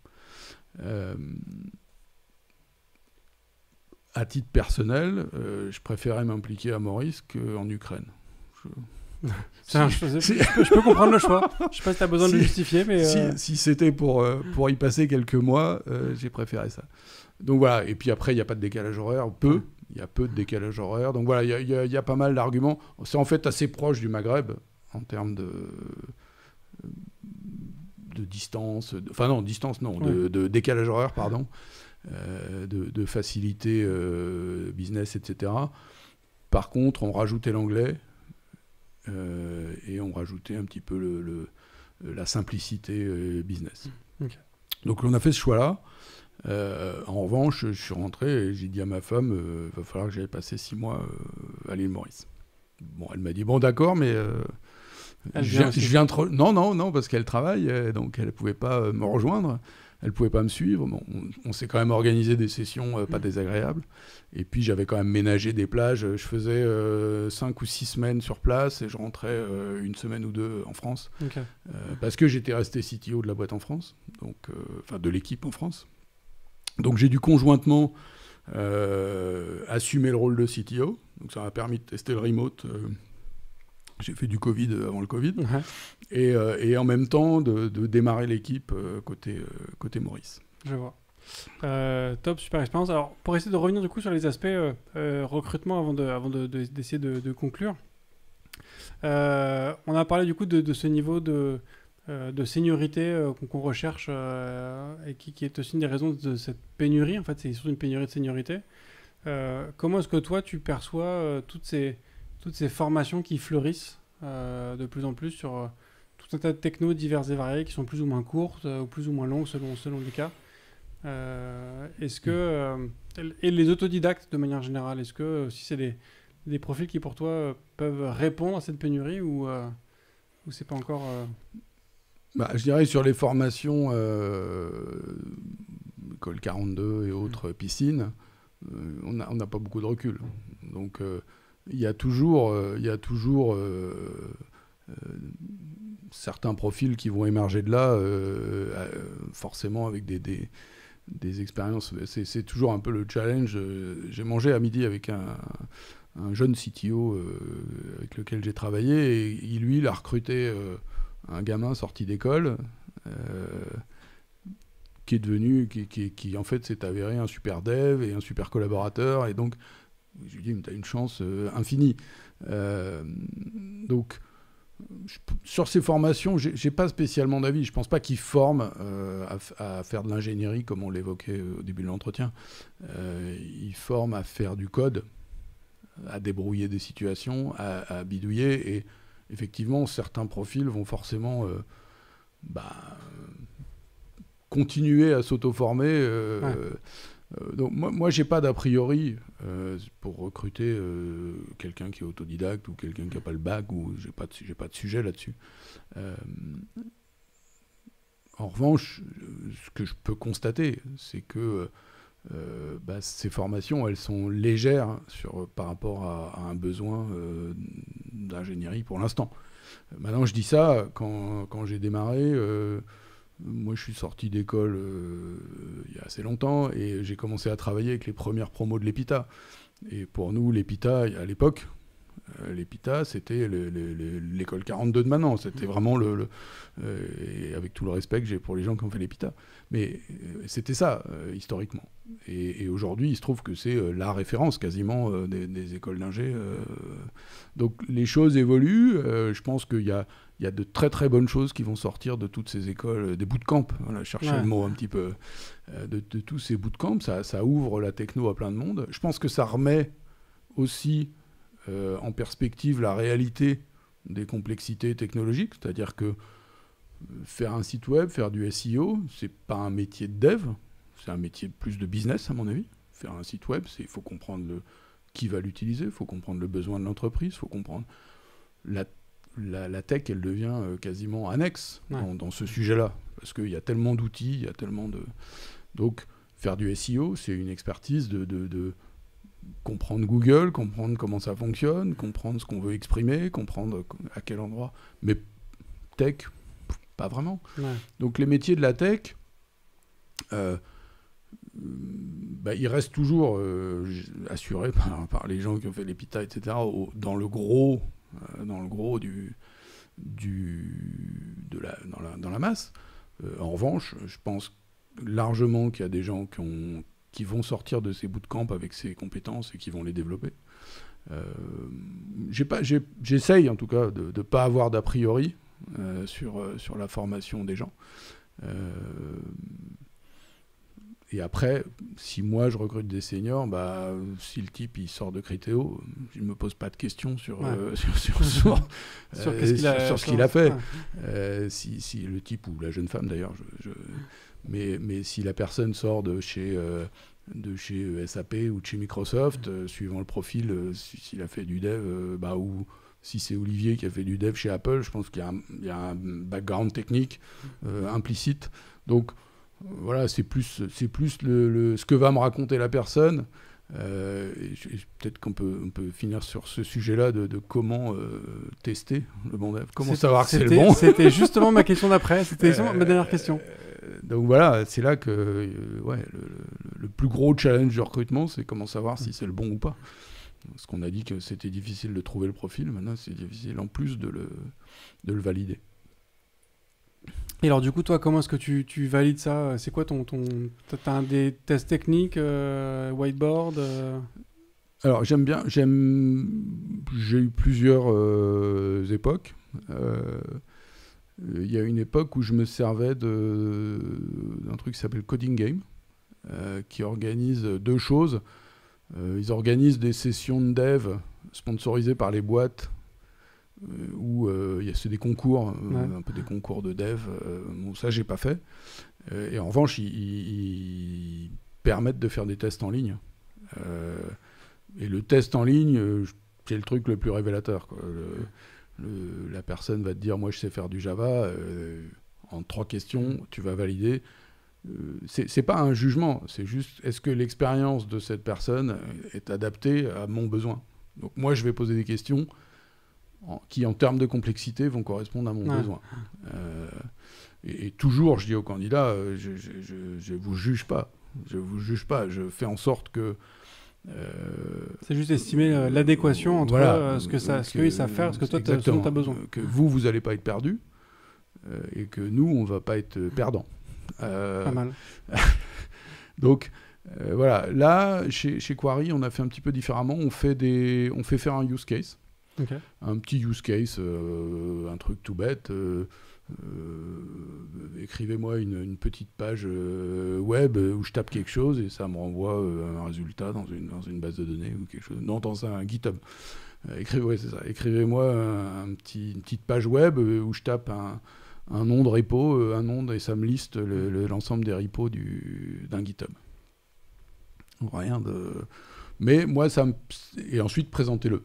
À titre personnel, je préférais m'impliquer à Maurice qu'en Ukraine. Je peux comprendre le choix. Je ne sais pas si tu as besoin de le justifier, mais... Si c'était pour y passer quelques mois, j'ai préféré ça. Donc voilà, et puis après, il n'y a pas de décalage horaire, il y a peu de décalage horaire. Donc voilà, il y a pas mal d'arguments. C'est en fait assez proche du Maghreb, en termes de distance, de décalage horaire, pardon, de facilité business, etc. Par contre, on rajoutait l'anglais et on rajoutait un petit peu la simplicité business. Okay. Donc on a fait ce choix-là. En revanche, je suis rentré et j'ai dit à ma femme, va falloir que j'aille passer 6 mois à l'île Maurice. Bon, elle m'a dit, bon d'accord, mais... je viens non, parce qu'elle travaille, donc elle ne pouvait pas me rejoindre, elle ne pouvait pas me suivre. Bon, on s'est quand même organisé des sessions pas désagréables. Et puis j'avais quand même ménagé des plages. Je faisais 5 ou 6 semaines sur place et je rentrais 1 semaine ou 2 en France. Okay. Parce que j'étais resté CTO de la boîte en France, donc, de l'équipe en France. Donc j'ai dû conjointement assumer le rôle de CTO. Donc ça m'a permis de tester le remote. J'ai fait du Covid avant le Covid. Et en même temps de démarrer l'équipe côté Maurice. Je vois. Top, super expérience. Alors, pour essayer de revenir du coup sur les aspects recrutement avant d'essayer de conclure, on a parlé du coup de ce niveau de seniorité qu'on recherche et qui est aussi une des raisons de cette pénurie. En fait, c'est surtout une pénurie de seniorité. Comment est-ce que toi, tu perçois toutes ces formations qui fleurissent de plus en plus sur tout un tas de technos divers et variés qui sont plus ou moins courtes ou plus ou moins longues selon les cas. Est-ce que et les autodidactes de manière générale, est-ce que si c'est des profils qui pour toi peuvent répondre à cette pénurie ou c'est pas encore Je dirais sur les formations École 42 et autres piscines, on n'a pas beaucoup de recul. Donc il y a toujours certains profils qui vont émerger de là, forcément avec des expériences. C'est toujours un peu le challenge. J'ai mangé à midi avec un jeune CTO avec lequel j'ai travaillé, et lui, il a recruté un gamin sorti d'école qui est devenu, qui en fait s'est avéré un super dev et un super collaborateur, et donc je lui dis, tu as une chance infinie. Donc sur ces formations, j'ai pas spécialement d'avis. Je pense pas qu'ils forment à faire de l'ingénierie comme on l'évoquait au début de l'entretien. Ils forment à faire du code, à débrouiller des situations, à bidouiller, et effectivement certains profils vont forcément continuer à s'auto-former. Donc moi j'ai pas d'a priori pour recruter quelqu'un qui est autodidacte ou quelqu'un qui n'a pas le bac, ou j'ai pas de sujet là-dessus. En revanche, ce que je peux constater, c'est que ces formations, elles sont légères par rapport à un besoin d'ingénierie pour l'instant. Maintenant, je dis ça, quand j'ai démarré, moi je suis sorti d'école il y a assez longtemps, et j'ai commencé à travailler avec les premières promos de l'EPITA. Et pour nous, l'EPITA, à l'époque, l'EPITA, c'était l'école 42 de maintenant. C'était vraiment et avec tout le respect que j'ai pour les gens qui ont fait l'EPITA. Mais c'était ça, historiquement. Et aujourd'hui, il se trouve que c'est la référence quasiment des écoles d'ingé. Donc les choses évoluent. Je pense qu'il y a de très très bonnes choses qui vont sortir de toutes ces écoles, des bootcamps, voilà, chercher le mot un petit peu, de tous ces bootcamps. Ça ouvre la techno à plein de monde. Je pense que ça remet aussi en perspective la réalité des complexités technologiques, c'est-à-dire que faire un site web, faire du SEO, c'est pas un métier de dev, c'est un métier plus de business à mon avis. Faire un site web, il faut comprendre qui va l'utiliser, il faut comprendre le besoin de l'entreprise, il faut comprendre la tech, elle devient quasiment annexe dans ce sujet-là, parce qu'il y a tellement d'outils, il y a tellement de... Donc faire du SEO, c'est une expertise de comprendre Google, comprendre comment ça fonctionne, comprendre ce qu'on veut exprimer, comprendre à quel endroit. Mais tech, pas vraiment. Ouais. Donc les métiers de la tech, ils restent toujours assurés par les gens qui ont fait l'EPITA, etc., dans le gros dans la masse. En revanche, je pense largement qu'il y a des gens qui vont sortir de ces bootcamps avec ces compétences et qui vont les développer. J'essaye en tout cas de ne pas avoir d'a priori sur la formation des gens. Et après, si moi je recrute des seniors, si le type il sort de Criteo, je ne me pose pas de questions sur ce qu'il a fait. Ouais. Si le type, ou la jeune femme d'ailleurs, mais si la personne sort de chez SAP ou de chez Microsoft, suivant le profil, s'il a fait du dev, ou si c'est Olivier qui a fait du dev chez Apple, je pense qu'il y a un background technique implicite. Donc voilà, c'est plus ce que va me raconter la personne. Peut-être qu'on peut finir sur ce sujet-là de comment tester le bon dev, comment savoir que c'est le bon. C'était justement ma question d'après, c'était ma dernière question. Donc voilà, c'est là que le plus gros challenge de recrutement, c'est comment savoir si c'est le bon ou pas. Parce qu'on a dit que c'était difficile de trouver le profil, maintenant c'est difficile en plus de le valider. Et alors du coup, toi, comment est-ce que tu valides ça? C'est quoi t'as des tests techniques, whiteboard Alors j'ai eu plusieurs époques. Il y a une époque où je me servais d'un truc qui s'appelle Coding Game, qui organise deux choses. Ils organisent des sessions de dev sponsorisées par les boîtes où c'est des concours, un peu des concours de dev. Bon, ça, j'ai pas fait. Et en revanche, ils permettent de faire des tests en ligne. Et le test en ligne, c'est le truc le plus révélateur, quoi. La personne va te dire, moi, je sais faire du Java. En 3 questions, tu vas valider. C'est pas un jugement, c'est juste est-ce que l'expérience de cette personne est adaptée à mon besoin. Donc moi je vais poser des questions qui en termes de complexité vont correspondre à mon besoin. Et toujours je dis aux candidats, je vous juge pas, je fais en sorte que c'est juste estimer l'adéquation entre ce qu'ils savent faire, ce que toi tu as besoin. Que vous n'allez pas être perdu et que nous on va pas être perdants. Pas mal. Donc voilà, là chez Quarry on a fait un petit peu différemment, on fait faire un use case, un petit use case, un truc tout bête, écrivez-moi une petite page web où je tape quelque chose et ça me renvoie un résultat dans une base de données ou quelque chose, non, dans un GitHub. Écrivez-moi une petite page web où je tape un nom de repo, et ça me liste l'ensemble des repos d'un GitHub. Rien de... Mais moi, et ensuite, présentez-le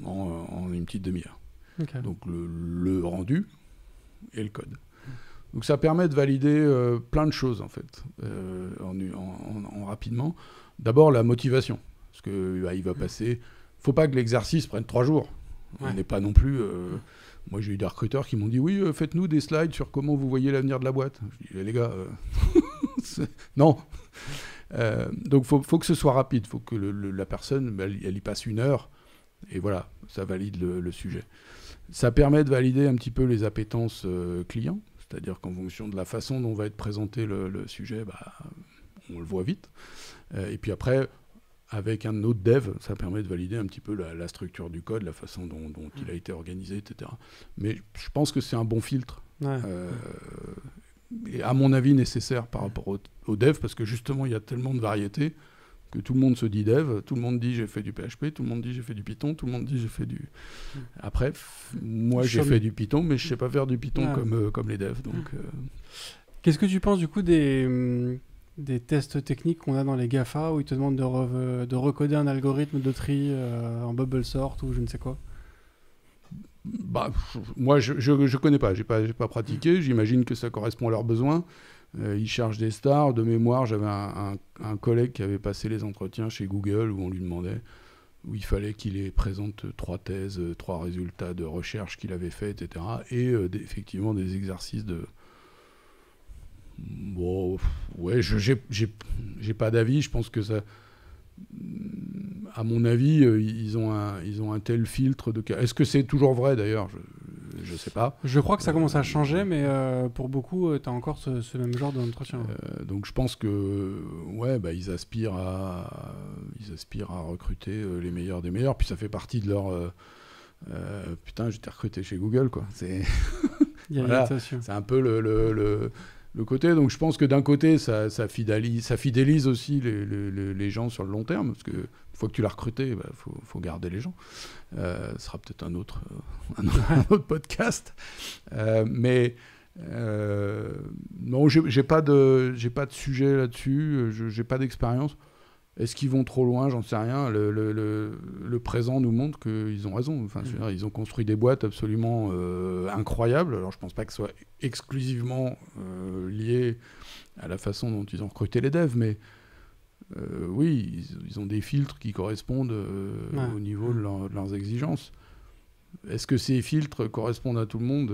en une petite demi-heure. Donc, le rendu et le code. Donc, ça permet de valider plein de choses, en fait, en rapidement. D'abord, la motivation. Parce qu'il va passer... Faut pas que l'exercice prenne 3 jours. On n'est pas non plus... Moi, j'ai eu des recruteurs qui m'ont dit « Oui, faites-nous des slides sur comment vous voyez l'avenir de la boîte. » Je dis « Les gars, non !» Donc, faut que ce soit rapide. Faut que la personne, elle y passe 1 heure. Et voilà, ça valide le sujet. Ça permet de valider un petit peu les appétences clients. C'est-à-dire qu'en fonction de la façon dont va être présenté le sujet, on le voit vite. Et puis après... Avec un autre dev, ça permet de valider un petit peu la structure du code, la façon dont il a été organisé, etc. Mais je pense que c'est un bon filtre. Et à mon avis nécessaire par rapport au dev, parce que justement, il y a tellement de variétés que tout le monde se dit dev, tout le monde dit j'ai fait du PHP, tout le monde dit j'ai fait du Python, tout le monde dit j'ai fait du... Après, moi j'ai fait du Python, mais je ne sais pas faire du Python comme les devs. Donc, Qu'est-ce que tu penses du coup des tests techniques qu'on a dans les GAFA où ils te demandent de recoder un algorithme de tri en bubble sort ou je ne sais quoi? Moi, je connais pas. J'ai pas pratiqué. J'imagine que ça correspond à leurs besoins. Ils cherchent des stars. De mémoire, j'avais un collègue qui avait passé les entretiens chez Google où on lui demandait, où il fallait qu'il présente 3 thèses, 3 résultats de recherche qu'il avait fait, etc. Et effectivement des exercices de... Bon, ouais, j'ai pas d'avis. Je pense que ça, à mon avis, ils ont un tel filtre de cas. Est-ce que c'est toujours vrai d'ailleurs? Je sais pas. Je crois que ça commence à changer, mais pour beaucoup, tu as encore ce même genre d'entretien. Donc je pense que ils aspirent à recruter les meilleurs des meilleurs. Puis ça fait partie de leur putain, j'étais recruté chez Google, quoi. C'est voilà, c'est un peu le côté. Donc je pense que d'un côté ça fidélise aussi les gens sur le long terme, parce que une fois que tu l'as recruté, faut garder les gens. Ce sera peut-être un autre podcast, mais non, j'ai pas de sujet là-dessus, j'ai pas d'expérience. Est-ce qu'ils vont trop loin? J'en sais rien. Le présent nous montre qu'ils ont raison. Enfin, ils ont construit des boîtes absolument incroyables. Alors, je ne pense pas que ce soit exclusivement lié à la façon dont ils ont recruté les devs, mais oui, ils ont des filtres qui correspondent au niveau de leurs exigences. Est-ce que ces filtres correspondent à tout le monde?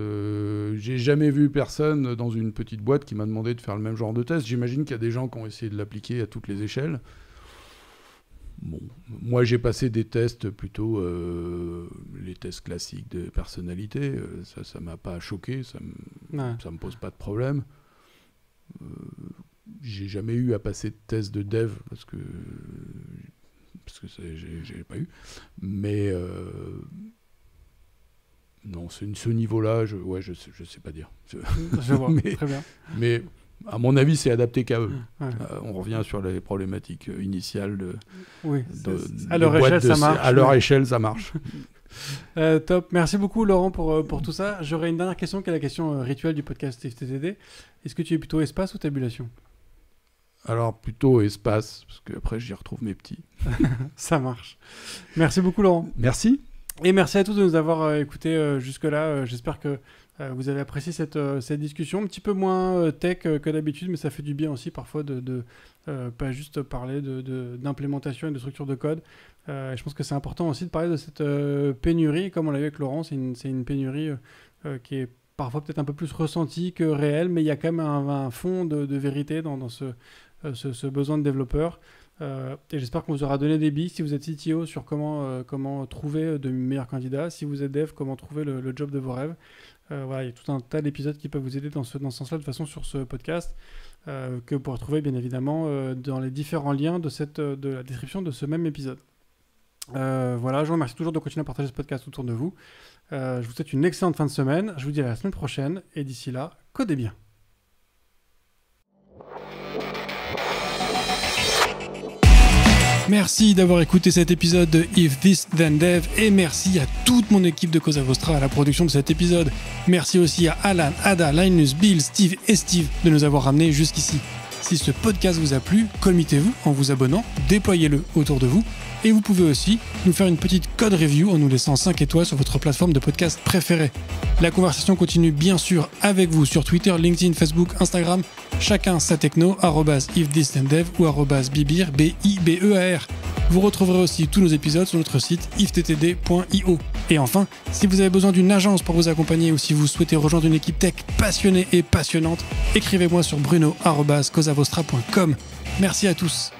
J'ai jamais vu personne dans une petite boîte qui m'a demandé de faire le même genre de test. J'imagine qu'il y a des gens qui ont essayé de l'appliquer à toutes les échelles. Bon, moi j'ai passé des tests plutôt les tests classiques de personnalité, ça m'a pas choqué, ça me pose pas de problème. J'ai jamais eu à passer de tests de dev parce que j'ai pas eu, mais non, ce niveau-là, je sais pas dire. Je vois, très bien. Mais À mon avis, c'est adapté qu'à eux. Ouais. On revient sur les problématiques initiales à leur échelle, ça marche. À leur échelle, ça marche. Top. Merci beaucoup, Laurent, pour tout ça. J'aurais une dernière question, qui est la question rituelle du podcast IFTTD. Est-ce que tu es plutôt espace ou tabulation ? Alors, plutôt espace, parce qu'après, j'y retrouve mes petits. Ça marche. Merci beaucoup, Laurent. Merci. Et merci à tous de nous avoir écoutés jusque-là. J'espère que vous avez apprécié cette discussion, un petit peu moins tech que d'habitude, mais ça fait du bien aussi parfois de pas juste parler d'implémentation et de structure de code. Je pense que c'est important aussi de parler de cette pénurie, comme on l'a vu avec Laurent. C'est une pénurie qui est parfois peut-être un peu plus ressentie que réelle, mais il y a quand même un fond de vérité dans ce besoin de développeurs. Et j'espère qu'on vous aura donné des billes si vous êtes CTO sur comment trouver de meilleurs candidats, si vous êtes dev, comment trouver le job de vos rêves. Voilà, il y a tout un tas d'épisodes qui peuvent vous aider dans ce sens-là, de façon sur ce podcast, que vous pourrez trouver bien évidemment dans les différents liens de la description de ce même épisode. Voilà, je vous remercie toujours de continuer à partager ce podcast autour de vous. Je vous souhaite une excellente fin de semaine. Je vous dis à la semaine prochaine. Et d'ici là, codez bien. Merci d'avoir écouté cet épisode de If This Then Dev et merci à toute mon équipe de Cosa Vostra à la production de cet épisode. Merci aussi à Alan, Ada, Linus, Bill, Steve et Steve de nous avoir ramenés jusqu'ici. Si ce podcast vous a plu, committez-vous en vous abonnant, déployez-le autour de vous et vous pouvez aussi nous faire une petite code review en nous laissant 5 étoiles sur votre plateforme de podcast préférée. La conversation continue bien sûr avec vous sur Twitter, LinkedIn, Facebook, Instagram, chacun sa techno, @ifthisdendev ou @bibear, BIBEAR. Vous retrouverez aussi tous nos épisodes sur notre site iftttd.io. Et enfin, si vous avez besoin d'une agence pour vous accompagner ou si vous souhaitez rejoindre une équipe tech passionnée et passionnante, écrivez-moi sur bruno@cosavostra.com. Merci à tous.